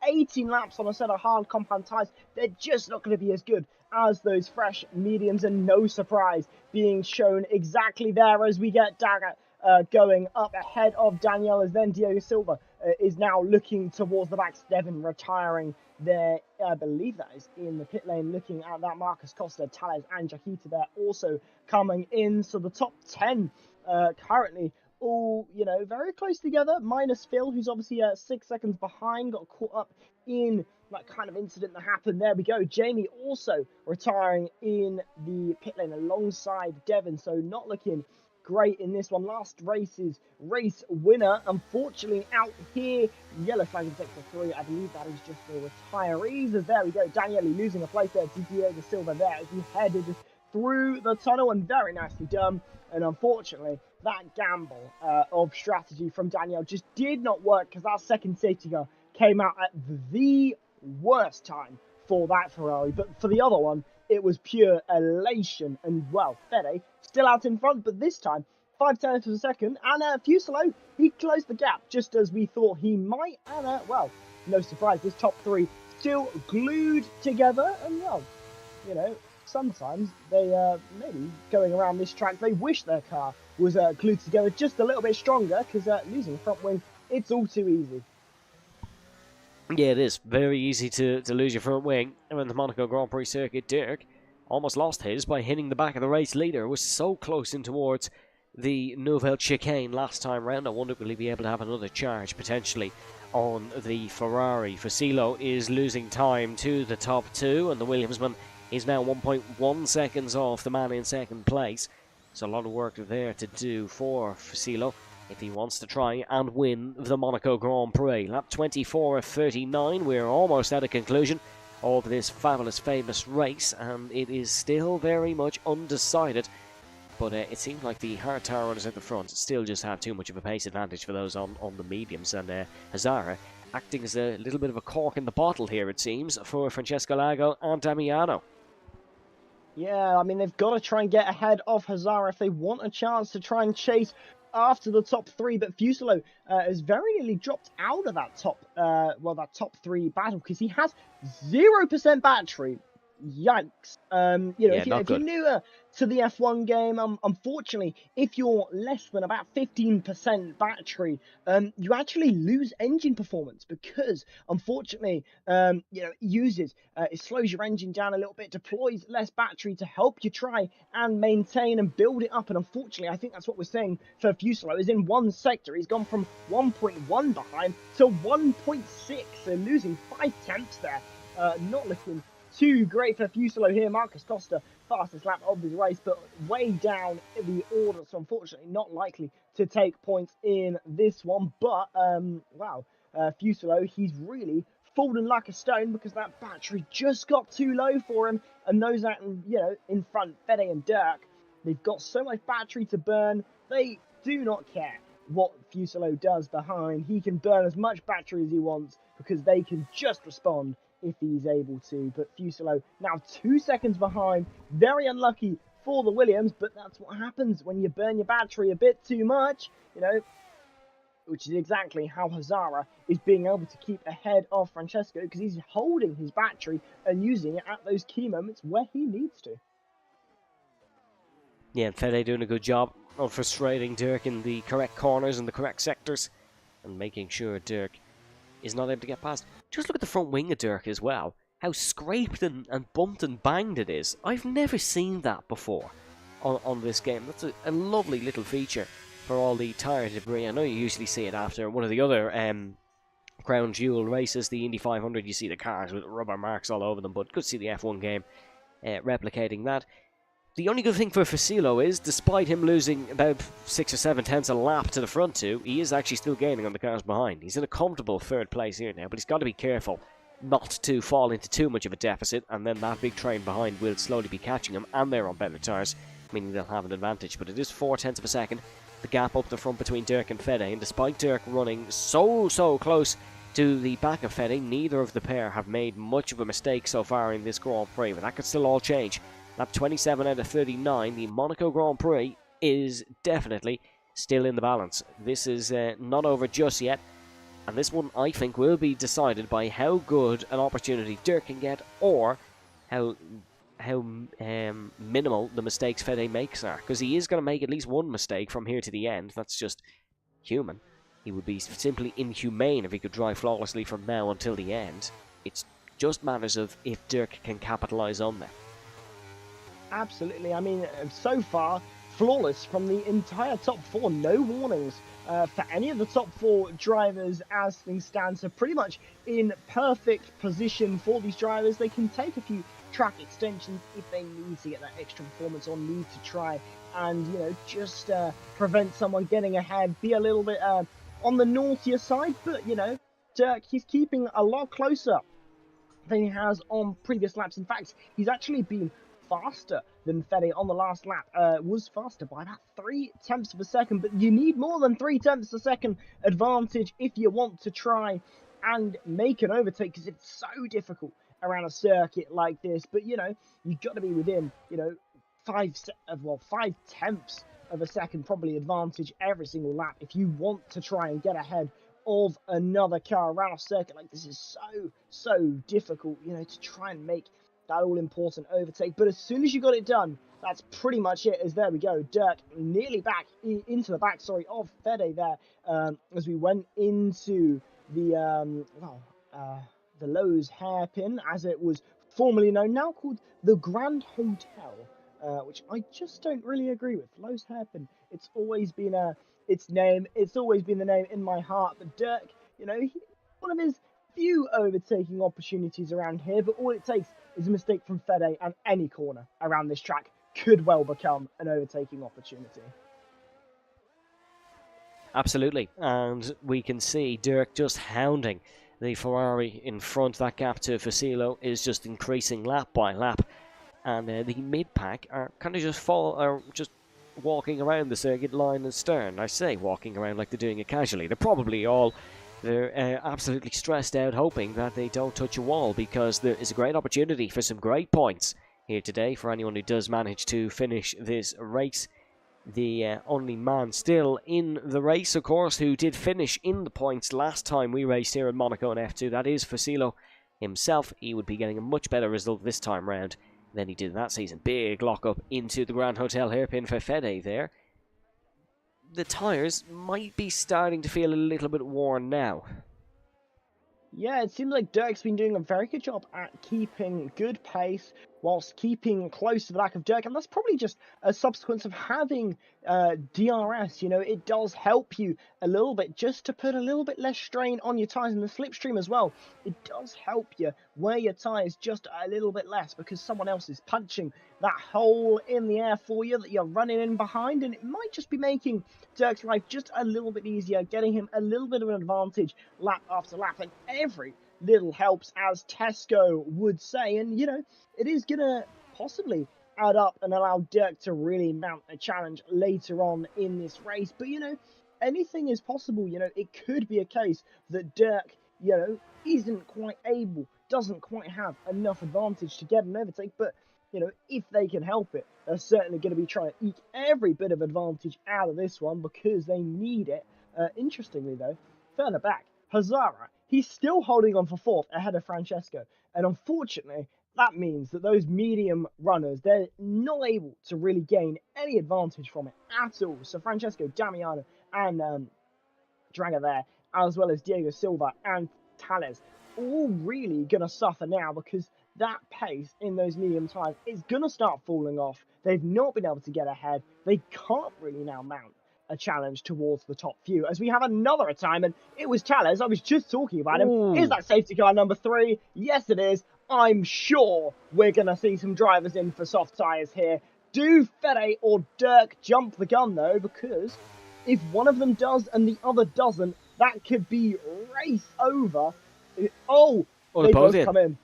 Speaker 5: 18 laps on a set of hard compound tyres, they're just not going to be as good as those fresh mediums, and no surprise being shown exactly there as we get Dagger going up ahead of Danielle, as then Diego Silva is now looking towards the back. Devon retiring there, I believe that is in the pit lane, looking at that. Marcus Costa, Tales and Jakita there also coming in. So the top 10 currently all, very close together, minus Phil, who's obviously 6 seconds behind, got caught up in that kind of incident that happened. There we go. Jamie also retiring in the pit lane alongside Devon, so not looking great in this one. Last race's race winner, unfortunately, out here. Yellow flag in sector 3. I believe that is just the retirees. As there we go. Daniele losing a place there. Diego Silva there as he headed through the tunnel, and very nicely done. And unfortunately, that gamble of strategy from Danielle just did not work, because that second safety car came out at the worst time for that Ferrari. But for the other one, it was pure elation. And, well, Fede still out in front, but this time 5/10 of a second. And Fuselo, he closed the gap just as we thought he might. And, well, no surprise, this top three still glued together. And, well, sometimes they maybe going around this track, they wish their car was glued together just a little bit stronger, because losing front wing, it's all too easy.
Speaker 4: Yeah, it is very easy to lose your front wing. And in the Monaco Grand Prix circuit, Dirk almost lost his by hitting the back of the race leader. Was so close in towards the Nouvelle chicane last time round. I wonder will he be able to have another charge potentially on the Ferrari. Fasilo is losing time to the top two, and the Williamsman is now 1.1 seconds off the man in second place. So a lot of work there to do for Fasilo if he wants to try and win the Monaco Grand Prix. Lap 24 of 39, we're almost at a conclusion of this fabulous, famous race, and it is still very much undecided. But it seems like the hard tire runners at the front still just have too much of a pace advantage for those on the mediums, and Hazara acting as a little bit of a cork in the bottle here, it seems, for Francesco Lago and Damiano.
Speaker 5: Yeah, I mean, they've got to try and get ahead of Hazara if they want a chance to try and chase after the top three. But Fuselo has very nearly dropped out of that top three battle, because he has 0% battery. Yikes. If you're newer to the F1 game, unfortunately, if you're less than about 15% battery, you actually lose engine performance, because unfortunately, it slows your engine down a little bit, deploys less battery to help you try and maintain and build it up. And unfortunately, I think that's what we're saying for Fuselo, is in one sector he's gone from 1.1 behind to 1.6, so losing 5/10 there. Not looking too great for Fuselo here. Marcus Costa, fastest lap of his race, but way down the order, so unfortunately not likely to take points in this one. But, Fuselo, he's really fallen like a stone, because that battery just got too low for him. And those out, in front, Fede and Dirk, they've got so much battery to burn, they do not care what Fuselo does behind. He can burn as much battery as he wants, because they can just respond if he's able to. But Fuselo now 2 seconds behind. Very unlucky for the Williams, but that's what happens when you burn your battery a bit too much, which is exactly how Hazara is being able to keep ahead of Francesco, because he's holding his battery and using it at those key moments where he needs to.
Speaker 4: Yeah, and Fede doing a good job of frustrating Dirk in the correct corners and the correct sectors, and making sure Dirk is not able to get past. Just look at the front wing of Dirk as well. How scraped and bumped and banged it is. I've never seen that before on this game. That's a lovely little feature for all the tyre debris. I know you usually see it after one of the other crown jewel races, the Indy 500. You see the cars with rubber marks all over them, but good to see the F1 game replicating that. The only good thing for Fasilo is, despite him losing about 6 or 7 tenths a lap to the front two, he is actually still gaining on the cars behind. He's in a comfortable third place here now, but he's got to be careful not to fall into too much of a deficit, and then that big train behind will slowly be catching him, and they're on better tyres, meaning they'll have an advantage. But it is 4 tenths of a second, the gap up the front between Dirk and Fede, and despite Dirk running so close to the back of Fede, neither of the pair have made much of a mistake so far in this Grand Prix, but that could still all change. Lap 27 out of 39, the Monaco Grand Prix is definitely still in the balance. This is not over just yet, and this one I think will be decided by how good an opportunity Dirk can get, or how how minimal the mistakes Fede makes are, because he is going to make at least one mistake from here to the end. That's just human. He would be simply inhumane if he could drive flawlessly from now until the end. It's just matters of if Dirk can capitalise on that.
Speaker 5: Absolutely. I mean, so far, flawless from the entire top four. No warnings for any of the top four drivers as things stand. So pretty much in perfect position for these drivers. They can take a few track extensions if they need to get that extra performance or need to try and, you know, just prevent someone getting ahead. Be a little bit on the naughtier side. But, you know, Dirk, he's keeping a lot closer than he has on previous laps. In fact, he's actually been faster than Fede on the last lap. Was faster by about 0.3 of a second, but you need more than 0.3 of a second advantage if you want to try and make an overtake, because it's so difficult around a circuit like this. But, you know, you've got to be within, you know, 0.5 of a second probably advantage every single lap if you want to try and get ahead of another car around a circuit like this. Is so difficult, you know, to try and make that all-important overtake. But as soon as you got it done, that's pretty much it. As there we go, Dirk nearly back into the back, of Fede there, as we went into the the Lowe's hairpin, as it was formerly known, now called the Grand Hotel, which I just don't really agree with. Lowe's hairpin. It's always been its name. It's always been the name in my heart. But Dirk, you know, one of his few overtaking opportunities around here, but all it takes is a mistake from Fede, and any corner around this track could well become an overtaking opportunity.
Speaker 4: Absolutely, and we can see Dirk just hounding the Ferrari in front. That gap to Facilo is just increasing lap by lap, and the mid-pack are kind of just walking around the circuit line and stern. I say walking around like they're doing it casually. They're absolutely stressed out, hoping that they don't touch a wall, because there is a great opportunity for some great points here today for anyone who does manage to finish this race. The only man still in the race, of course, who did finish in the points last time we raced here in Monaco in F2, that is Facilo himself. He would be getting a much better result this time round than he did that season. Big lock-up into the Grand Hotel hairpin for Fede there. The tyres might be starting to feel a little bit worn now.
Speaker 5: Yeah, it seems like Dirk's been doing a very good job at keeping good pace whilst keeping close to the back of Dirk, and that's probably just a subsequence of having DRS. You know, it does help you a little bit just to put a little bit less strain on your tyres, and the slipstream as well. It does help you wear your tyres just a little bit less, because someone else is punching that hole in the air for you that you're running in behind, and it might just be making Dirk's life just a little bit easier, getting him a little bit of an advantage lap after lap, and every little helps, as Tesco would say. And, you know, it is going to possibly add up and allow Dirk to really mount a challenge later on in this race. But, you know, anything is possible. You know, it could be a case that Dirk, you know, isn't quite able, doesn't quite have enough advantage to get an overtake. But, you know, if they can help it, they're certainly going to be trying to eke every bit of advantage out of this one, because they need it. Interestingly, though, further back, Hazara, he's still holding on for fourth ahead of Francesco. And unfortunately, that means that those medium runners, they're not able to really gain any advantage from it at all. So Francesco, Damiano, and Draga there, as well as Diego Silva and Tales, all really going to suffer now, because that pace in those medium tyres is going to start falling off. They've not been able to get ahead. They can't really now mount a challenge towards the top few, as we have another retirement. It was Tales. I was just talking about him.
Speaker 4: Ooh.
Speaker 5: Is that safety car number 3? Yes, it is. I'm sure we're going to see some drivers in for soft tyres here. Do Fede or Dirk jump the gun, though? Because if one of them does and the other doesn't, that could be race over. Oh, they both come in.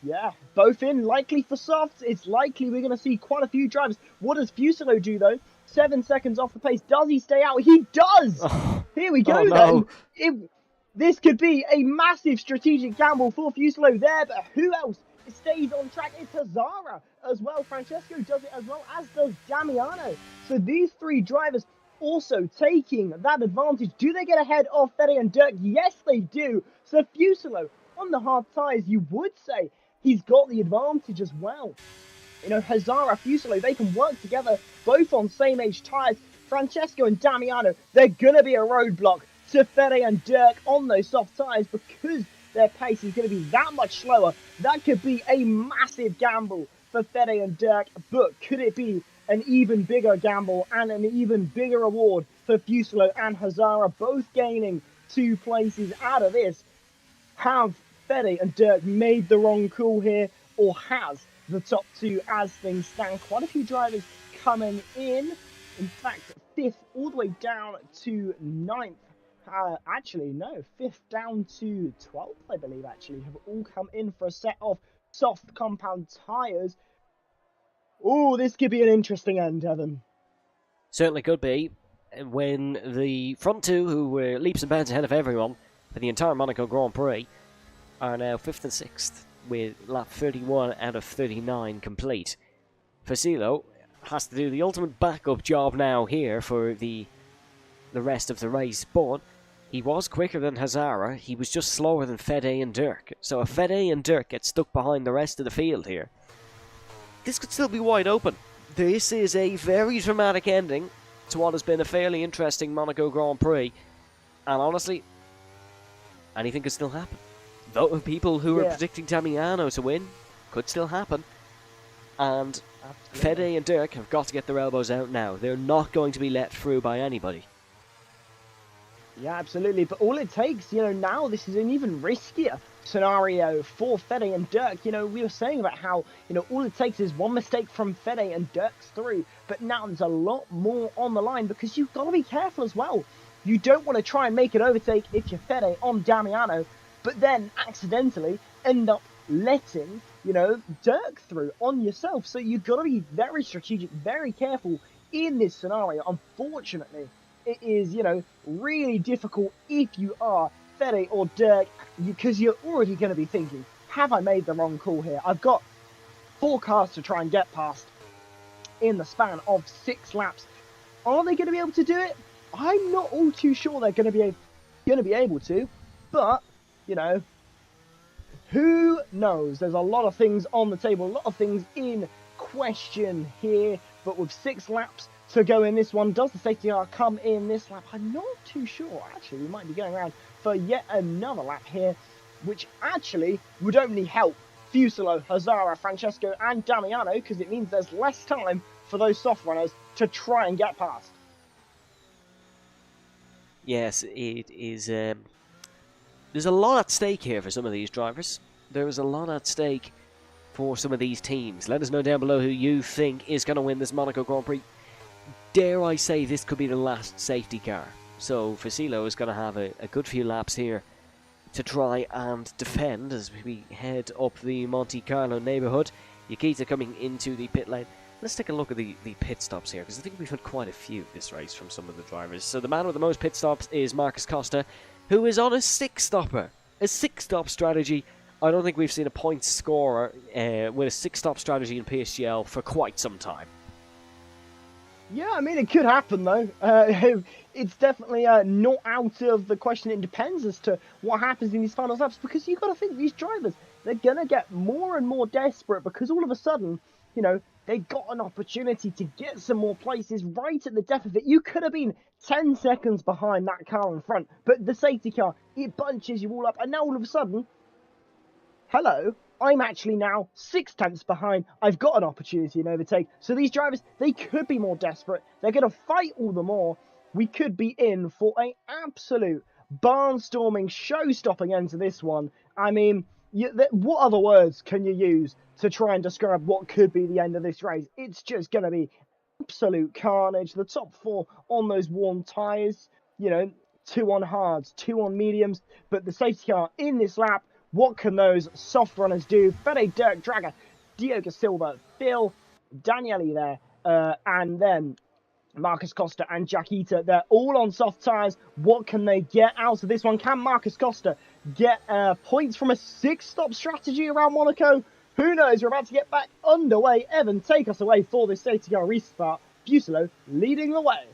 Speaker 5: Yeah, both in, likely for softs. It's likely we're going to see quite a few drivers. What does Fusaro do, though? 7 seconds off the pace. Does he stay out? He does!
Speaker 4: Oh.
Speaker 5: Here we go,
Speaker 4: no.
Speaker 5: then. This could be a massive strategic gamble for Fusaro there, but who else stays on track? It's Hazara as well. Francesco does it as well, as does Damiano. So these 3 drivers also taking that advantage. Do they get ahead of Fede and Dirk? Yes, they do. So Fusaro, on the hard tyres, you would say he's got the advantage as well. You know, Hazara, Fuselo, they can work together, both on same age tyres. Francesco and Damiano, they're going to be a roadblock to Fede and Dirk on those soft tyres because their pace is going to be that much slower. That could be a massive gamble for Fede and Dirk, but could it be an even bigger gamble and an even bigger reward for Fuselo and Hazara, both gaining 2 places out of this? Have Fede and Dirk made the wrong call here, or has the top 2, as things stand, quite a few drivers coming in? In fact, 5th all the way down to 9th. Actually, no, 5th down to 12th, I believe, actually, have all come in for a set of soft compound tyres. Oh, this could be an interesting end, Evan.
Speaker 4: Certainly could be. When the front 2, who were leaps and bounds ahead of everyone for the entire Monaco Grand Prix, are now 5th and 6th with lap 31 out of 39 complete. Fuselo has to do the ultimate backup job now here for the rest of the race, but he was quicker than Hazara, he was just slower than Fede and Dirk. So if Fede and Dirk get stuck behind the rest of the field here, this could still be wide open. This is a very dramatic ending to what has been a fairly interesting Monaco Grand Prix, and honestly, anything could still happen. Though people who are predicting Damiano to win could still happen, and Fede and Dirk have got to get their elbows out now. They're not going to be let through by anybody.
Speaker 5: Yeah, absolutely. But all it takes, you know, now this is an even riskier scenario for Fede and Dirk. You know, we were saying about how, you know, all it takes is one mistake from Fede and Dirk's through. But now there's a lot more on the line because you've got to be careful as well. You don't want to try and make an overtake if you're Fede on Damiano, but then accidentally end up letting, you know, Dirk through on yourself. So you've got to be very strategic, very careful in this scenario. Unfortunately, it is, you know, really difficult if you are Fede or Dirk, because you're already going to be thinking, have I made the wrong call here? I've got 4 cars to try and get past in the span of 6 laps. Are they going to be able to do it? I'm not all too sure they're going to be able to, but, you know, who knows? There's a lot of things on the table, a lot of things in question here, but with 6 laps to go in this one, does the safety car come in this lap? I'm not too sure. Actually, we might be going around for yet another lap here, which actually would only help Fuselo, Hazara, Francesco and Damiano, because it means there's less time for those soft runners to try and get past.
Speaker 4: Yes, it is. There's a lot at stake here for some of these drivers. There is a lot at stake for some of these teams. Let us know down below who you think is going to win this Monaco Grand Prix. Dare I say this could be the last safety car. So Fuselo is going to have a good few laps here to try and defend as we head up the Monte Carlo neighbourhood. Yukita coming into the pit lane. Let's take a look at the pit stops here, because I think we've had quite a few this race from some of the drivers. So the man with the most pit stops is Marcus Costa, who is on a 6-stopper. A 6-stop strategy. I don't think we've seen a point scorer with a 6-stop strategy in PSGL for quite some time.
Speaker 5: Yeah, I mean, it could happen, though. It's definitely not out of the question. It depends as to what happens in these final laps, because you've got to think these drivers, they're going to get more and more desperate, because all of a sudden, you know, they got an opportunity to get some more places right at the death of it. You could have been 10 seconds behind that car in front, but the safety car, it bunches you all up, and now all of a sudden, hello, I'm actually now 6 tenths behind. I've got an opportunity in overtake. So these drivers, they could be more desperate. They're going to fight all the more. We could be in for an absolute barnstorming, show-stopping end to this one. I mean, what other words can you use to try and describe what could be the end of this race? It's just going to be absolute carnage. The top 4 on those warm tyres, you know, 2 on hards, 2 on mediums. But the safety car in this lap, what can those soft runners do? Fede, Dirk, Drager, Diogo Silva, Phil, Daniele there, and then Marcus Costa and Jaquita. They're all on soft tyres. What can they get out of this one? Can Marcus Costa get points from a 6-stop strategy around Monaco? Who knows? We're about to get back underway. Evan, take us away for this safety car restart. Fuselo leading the way.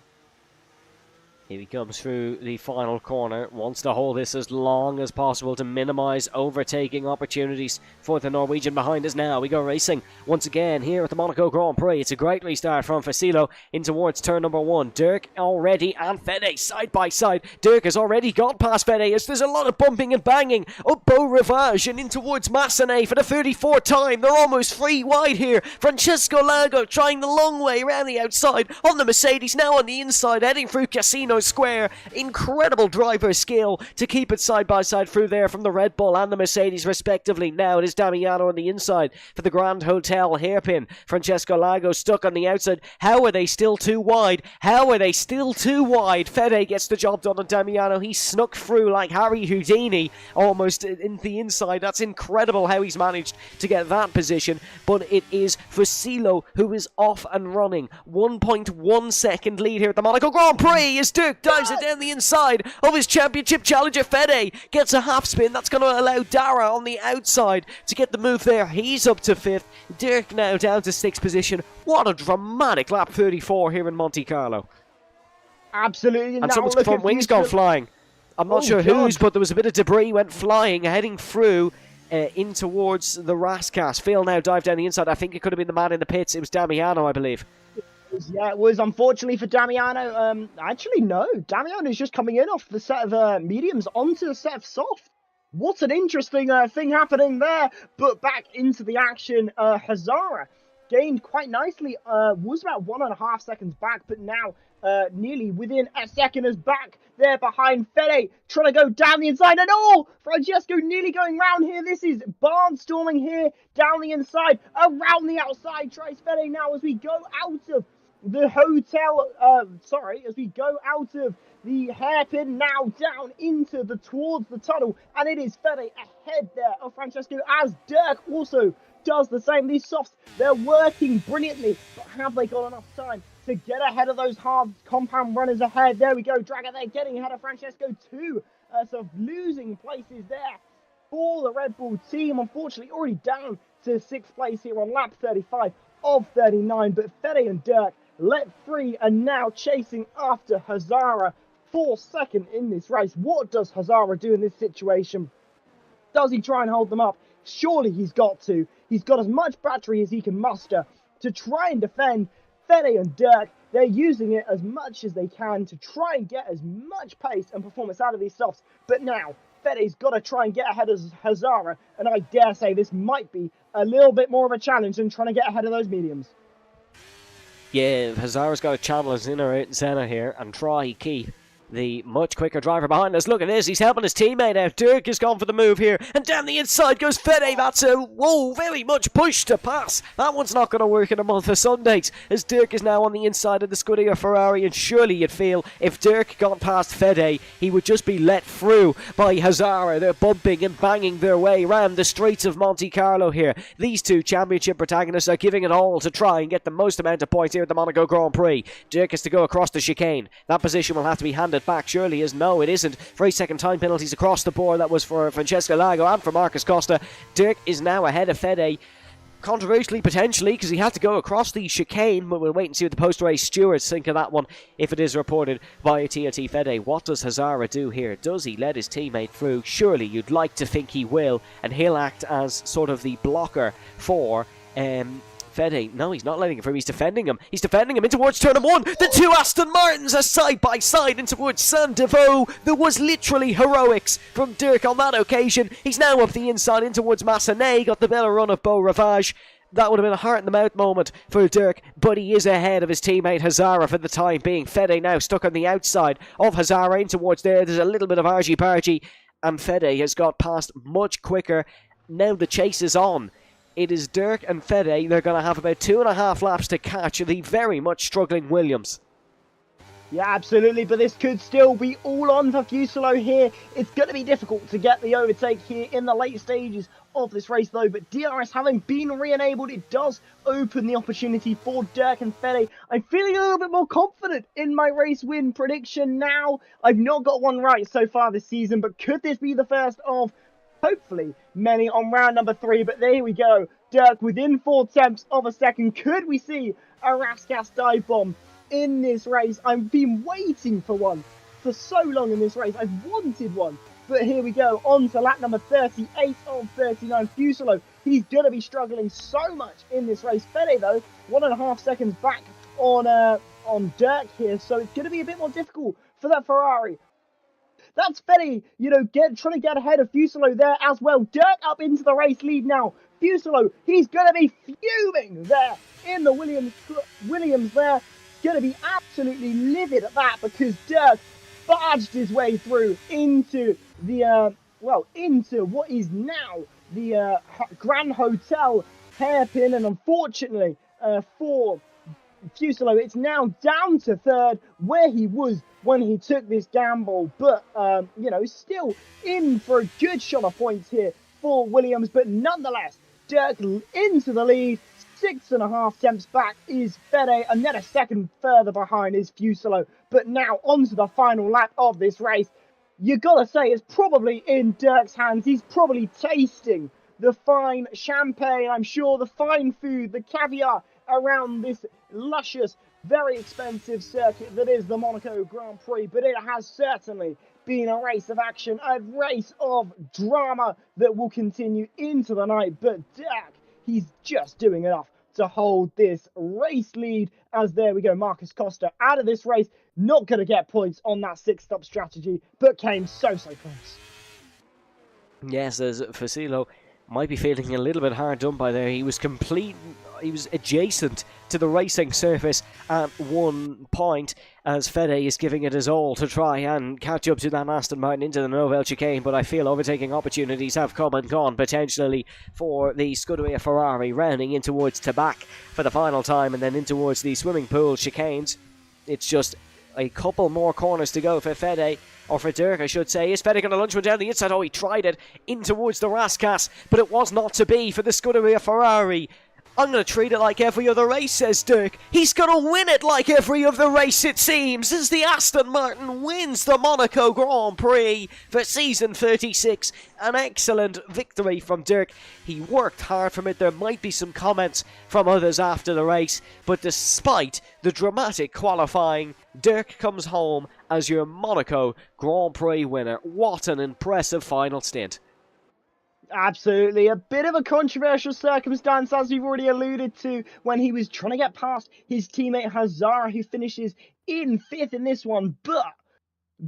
Speaker 4: Here he comes through the final corner, wants to hold this as long as possible to minimise overtaking opportunities for the Norwegian behind us now. We go racing once again here at the Monaco Grand Prix. It's a great restart from Fasilo in towards turn number 1. Dirk already and Fede side by side. Dirk has already got past Fede as there's a lot of bumping and banging. Up Beau Rivage and in towards Massenet for the 34th time. They're almost free wide here. Francesco Lago trying the long way around the outside on the Mercedes, now on the inside, heading through Casino Square. Incredible driver skill to keep it side by side through there from the Red Bull and the Mercedes respectively. Now it is Damiano on the inside for the Grand Hotel hairpin. Francesco Lago stuck on the outside. How are they still too wide? How are they still too wide? Fede gets the job done on Damiano. He snuck through like Harry Houdini almost in the inside. That's incredible how he's managed to get that position, but it is Fasilo who is off and running. 1.1 second lead here at the Monaco Grand Prix as Dirk dives it down the inside of his championship challenger. Fede gets a half spin. That's going to allow Dara on the outside to get the move there. He's up to 5th. Dirk now down to 6th position. What a dramatic lap 34 here in Monte Carlo.
Speaker 5: Absolutely.
Speaker 4: And someone's front wings gone flying. I'm not sure whose, but there was a bit of debris went flying, heading through in towards the Raskas. Phil now dived down the inside. I think it could have been the man in the pits. It was Damiano, I believe.
Speaker 5: Yeah, it was, unfortunately for Damiano. Actually, no. Damiano's just coming in off the set of mediums onto the set of soft. What an interesting thing happening there. But back into the action, Hazara gained quite nicely. Was about 1.5 seconds back, but now nearly within a second is back there behind Fede, trying to go down the inside. And oh, Francesco nearly going round here. This is barnstorming here down the inside, around the outside. Tries Fede now as we go out of the hotel, as we go out of the hairpin now down into towards the tunnel, and it is Fede ahead there of Francesco as Dirk also does the same. These softs, they're working brilliantly, but have they got enough time to get ahead of those hard compound runners ahead? There we go, Draga there getting ahead of Francesco too, so losing places there for the Red Bull team. Unfortunately already down to 6th place here on lap 35 of 39, but Fede and Dirk let free and now chasing after Hazara for 2nd in this race. What does Hazara do in this situation? Does he try and hold them up? Surely he's got to. He's got as much battery as he can muster to try and defend. Fede and Dirk, they're using it as much as they can to try and get as much pace and performance out of these softs. But now, Fede's got to try and get ahead of Hazara, and I dare say this might be a little bit more of a challenge than trying to get ahead of those mediums.
Speaker 4: Yeah, Hazara's got to channel his inner out and centre here and try keep the much quicker driver behind us. Look at this, he's helping his teammate out. Dirk has gone for the move here, and down the inside goes Fede. That's a, very much push to pass. That one's not going to work in a month of Sundays, as Dirk is now on the inside of the Scuderia Ferrari, and surely you'd feel if Dirk got past Fede, he would just be let through by Hazara. They're bumping and banging their way around the streets of Monte Carlo here. These two championship protagonists are giving it all to try and get the most amount of points here at the Monaco Grand Prix. Dirk has to go across the chicane. That position will have to be handed back, surely is. No, it isn't. 3-second time penalties across the board. That was for Francesco Lago and for Marcus Costa. Dirk is now ahead of Fede, controversially potentially, because he had to go across the chicane, but we'll wait and see what the post-race stewards think of that one if it is reported via TNT Fede. What does Hazara do here? Does he let his teammate through? Surely you'd like to think he will, and he'll act as sort of the blocker for Fede. No, he's not letting him through. He's defending him. He's defending him in towards turn 1. The two Aston Martins are side by side in towards Saint-Devoux. There was literally heroics from Dirk on that occasion. He's now up the inside in towards Massenet. Got the better run of Beau Rivage. That would have been a heart-in-the-mouth moment for Dirk, but he is ahead of his teammate Hazara for the time being. Fede now stuck on the outside of Hazara in towards there. There's a little bit of argy-bargy, and Fede has got past much quicker. Now the chase is on. It is Dirk and Fede. They're going to have about 2.5 laps to catch the very much struggling Williams.
Speaker 5: Yeah, absolutely, but this could still be all on for Fusilo here. It's going to be difficult to get the overtake here in the late stages of this race, though, but DRS having been re-enabled, it does open the opportunity for Dirk and Fede. I'm feeling a little bit more confident in my race win prediction now. I've not got one right so far this season, but could this be the first of hopefully many on round number 3? But there we go. Dirk within 0.4 of a second. Could we see a Raskas dive bomb in this race? I've been waiting for one for so long in this race. I've wanted one. But here we go, on to lap number 38 of 39. Fuselo, he's going to be struggling so much in this race. Fede, though, 1.5 seconds back on Dirk here, so it's going to be a bit more difficult for that Ferrari. That's Fede, trying to get ahead of Fuselo there as well. Dirk up into the race lead now. Fuselo, he's going to be fuming there in the Williams there. Going to be absolutely livid at that because Dirk barged his way through into the into what is now the Grand Hotel hairpin, and unfortunately for Fuselo, it's now down to third where he was when he took this gamble, but still in for a good shot of points here for Williams. But nonetheless, Dirk into the lead. 6.5 tenths back is Fede, and then a second further behind is Fuselo. But now onto the final lap of this race. You gotta say it's probably in Dirk's hands. He's probably tasting the fine champagne, I'm sure, the fine food, the caviar around this luscious, very expensive circuit that is the Monaco Grand Prix. But it has certainly been a race of action, a race of drama that will continue into the night. But Dirk, he's just doing enough to hold this race lead, as there we go, Marcus Costa out of this race, not going to get points on that 6-stop strategy, but came so close.
Speaker 4: Yes, as Fusilo might be feeling a little bit hard done by there. He was adjacent to the racing surface at one point, as Fede is giving it his all to try and catch up to that Aston Martin into the Nouvelle chicane, but I feel overtaking opportunities have come and gone potentially for the Scuderia Ferrari, rounding in towards Tabac for the final time and then in towards the swimming pool chicanes. It's just a couple more corners to go for Fede, or for Dirk, I should say. Is Fede going to lunge one down the inside? Oh, he tried it in towards the Rascas, but it was not to be for the Scuderia Ferrari. I'm going to treat it like every other race, says Dirk. He's going to win it like every other race, it seems, as the Aston Martin wins the Monaco Grand Prix for season 36. An excellent victory from Dirk. He worked hard from it. There might be some comments from others after the race, but despite the dramatic qualifying, Dirk comes home as your Monaco Grand Prix winner. What an impressive final stint.
Speaker 5: Absolutely, a bit of a controversial circumstance, as we've already alluded to, when he was trying to get past his teammate Hazara, who finishes in 5th in this one. But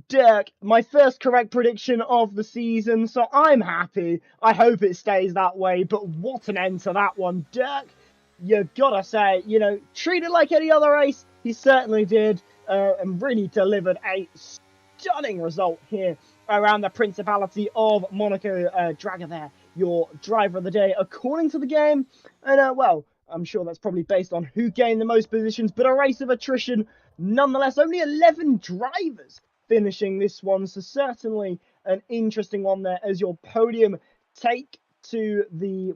Speaker 5: Dirk, my first correct prediction of the season, so I'm happy. I hope it stays that way, but what an end to that one. Dirk, you gotta say, treat it like any other race. He certainly did, and really delivered a stunning result here around the Principality of Monaco. Draga there, your driver of the day, according to the game. And, I'm sure that's probably based on who gained the most positions, but a race of attrition nonetheless. Only 11 drivers finishing this one, so certainly an interesting one there as your podium take to the,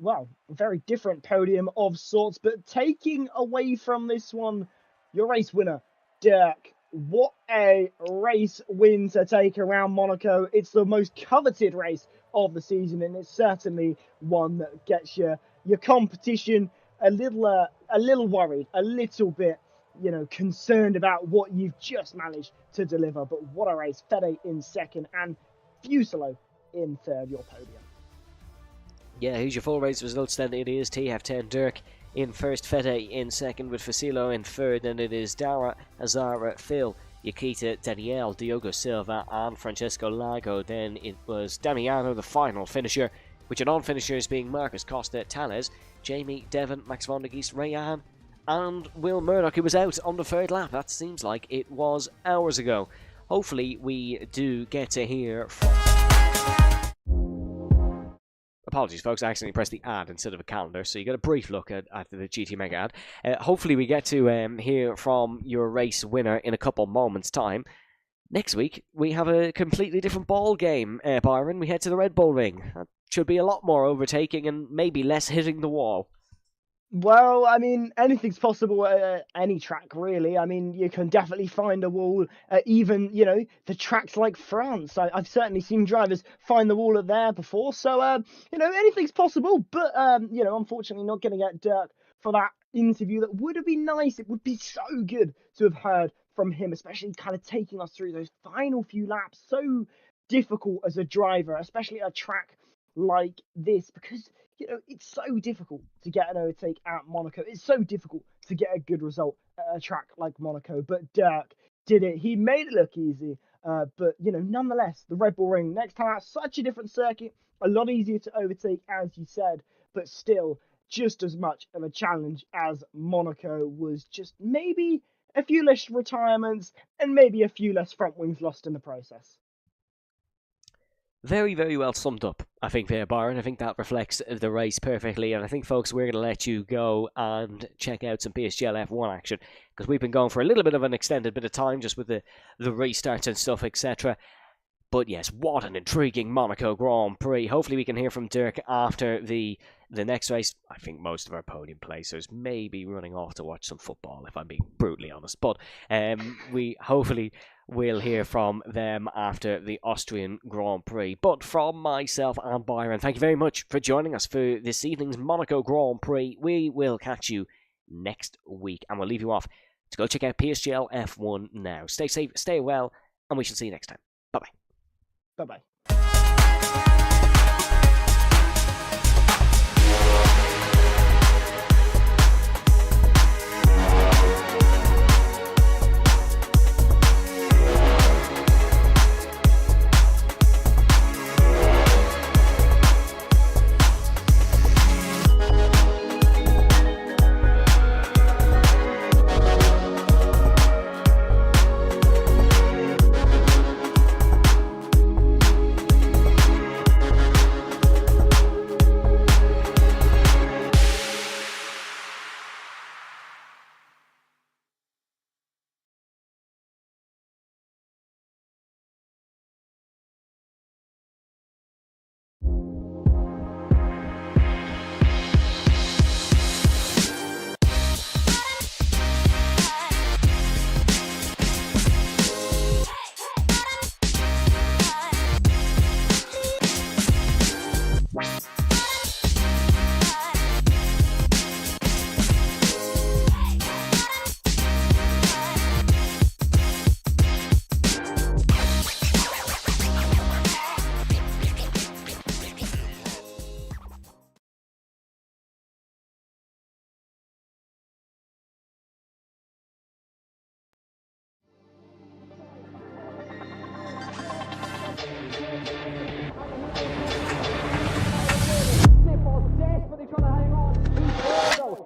Speaker 5: very different podium of sorts, but taking away from this one, your race winner, Dirk. What a race win to take around Monaco. It's the most coveted race of the season, and it's certainly one that gets your competition a little worried, a little bit, concerned about what you've just managed to deliver. But what a race. Fede in 2nd and Fuselo in 3rd, your podium.
Speaker 4: Yeah, who's your full race results then? It is TF10 Dirk in 1st, Fede in 2nd, with Fusilo in 3rd, and it is Dara, Azara, Phil, Yakita, Danielle, Diogo Silva and Francesco Lago. Then it was Damiano, the final finisher, with your non-finishers being Marcus Costa, Tales, Jamie, Devon, Max von der Geest, Rayan and Will Murdoch, who was out on the 3rd lap. That seems like it was hours ago. Hopefully we do get to hear from... Apologies, folks, I accidentally pressed the ad instead of a calendar, so you get a brief look at the GT Mega ad. Hopefully we get to hear from your race winner in a couple moments' time. Next week, we have a completely different ball game, Byron. We head to the Red Bull Ring. That should be a lot more overtaking and maybe less hitting the wall.
Speaker 5: Well, I mean, anything's possible at any track, really. I mean, you can definitely find a wall at even, the tracks like France. I've certainly seen drivers find the wall at there before. So, anything's possible. But, unfortunately not going to get Dirk for that interview. That would have been nice. It would be so good to have heard from him, especially kind of taking us through those final few laps. So difficult as a driver, especially a track like this, because it's so difficult to get an overtake at Monaco. It's so difficult to get a good result at a track like Monaco. But Dirk did it. He made it look easy. But nonetheless, the Red Bull Ring next time out, such a different circuit, a lot easier to overtake, as you said, but still just as much of a challenge as Monaco was. Just maybe a few less retirements and maybe a few less front wings lost in the process.
Speaker 4: Very, very well summed up, I think, there, Byron. I think that reflects the race perfectly. And I think, folks, we're going to let you go and check out some PSGL F1 action, because we've been going for a little bit of an extended bit of time just with the restarts and stuff, etc. But yes, what an intriguing Monaco Grand Prix. Hopefully we can hear from Dirk after the next race. I think most of our podium placers may be running off to watch some football, if I'm being brutally honest. But we hopefully will hear from them after the Austrian Grand Prix. But from myself and Byron, thank you very much for joining us for this evening's Monaco Grand Prix. We will catch you next week, and we'll leave you off to go check out PSGL F1 now. Stay safe, stay well, and we shall see you next time. Bye-bye.
Speaker 5: Bye-bye.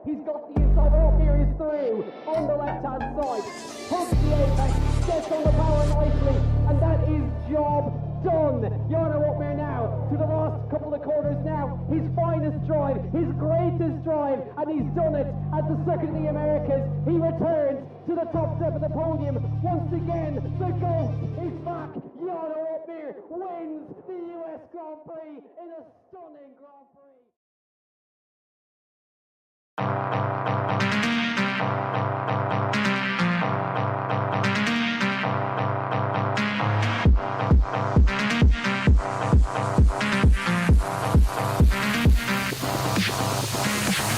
Speaker 3: He's got the inside off, here he's through, on the left hand side, hooks the apex, gets on the power nicely, and that is job done. Jarno Opmeer now, to the last couple of corners now, his finest drive, his greatest drive, and he's done it at the Circuit of the Americas. He returns to the top step of the podium. Once again, the GOAT is back. Jarno Opmeer wins the US Grand Prix in a stunning Grand Prix.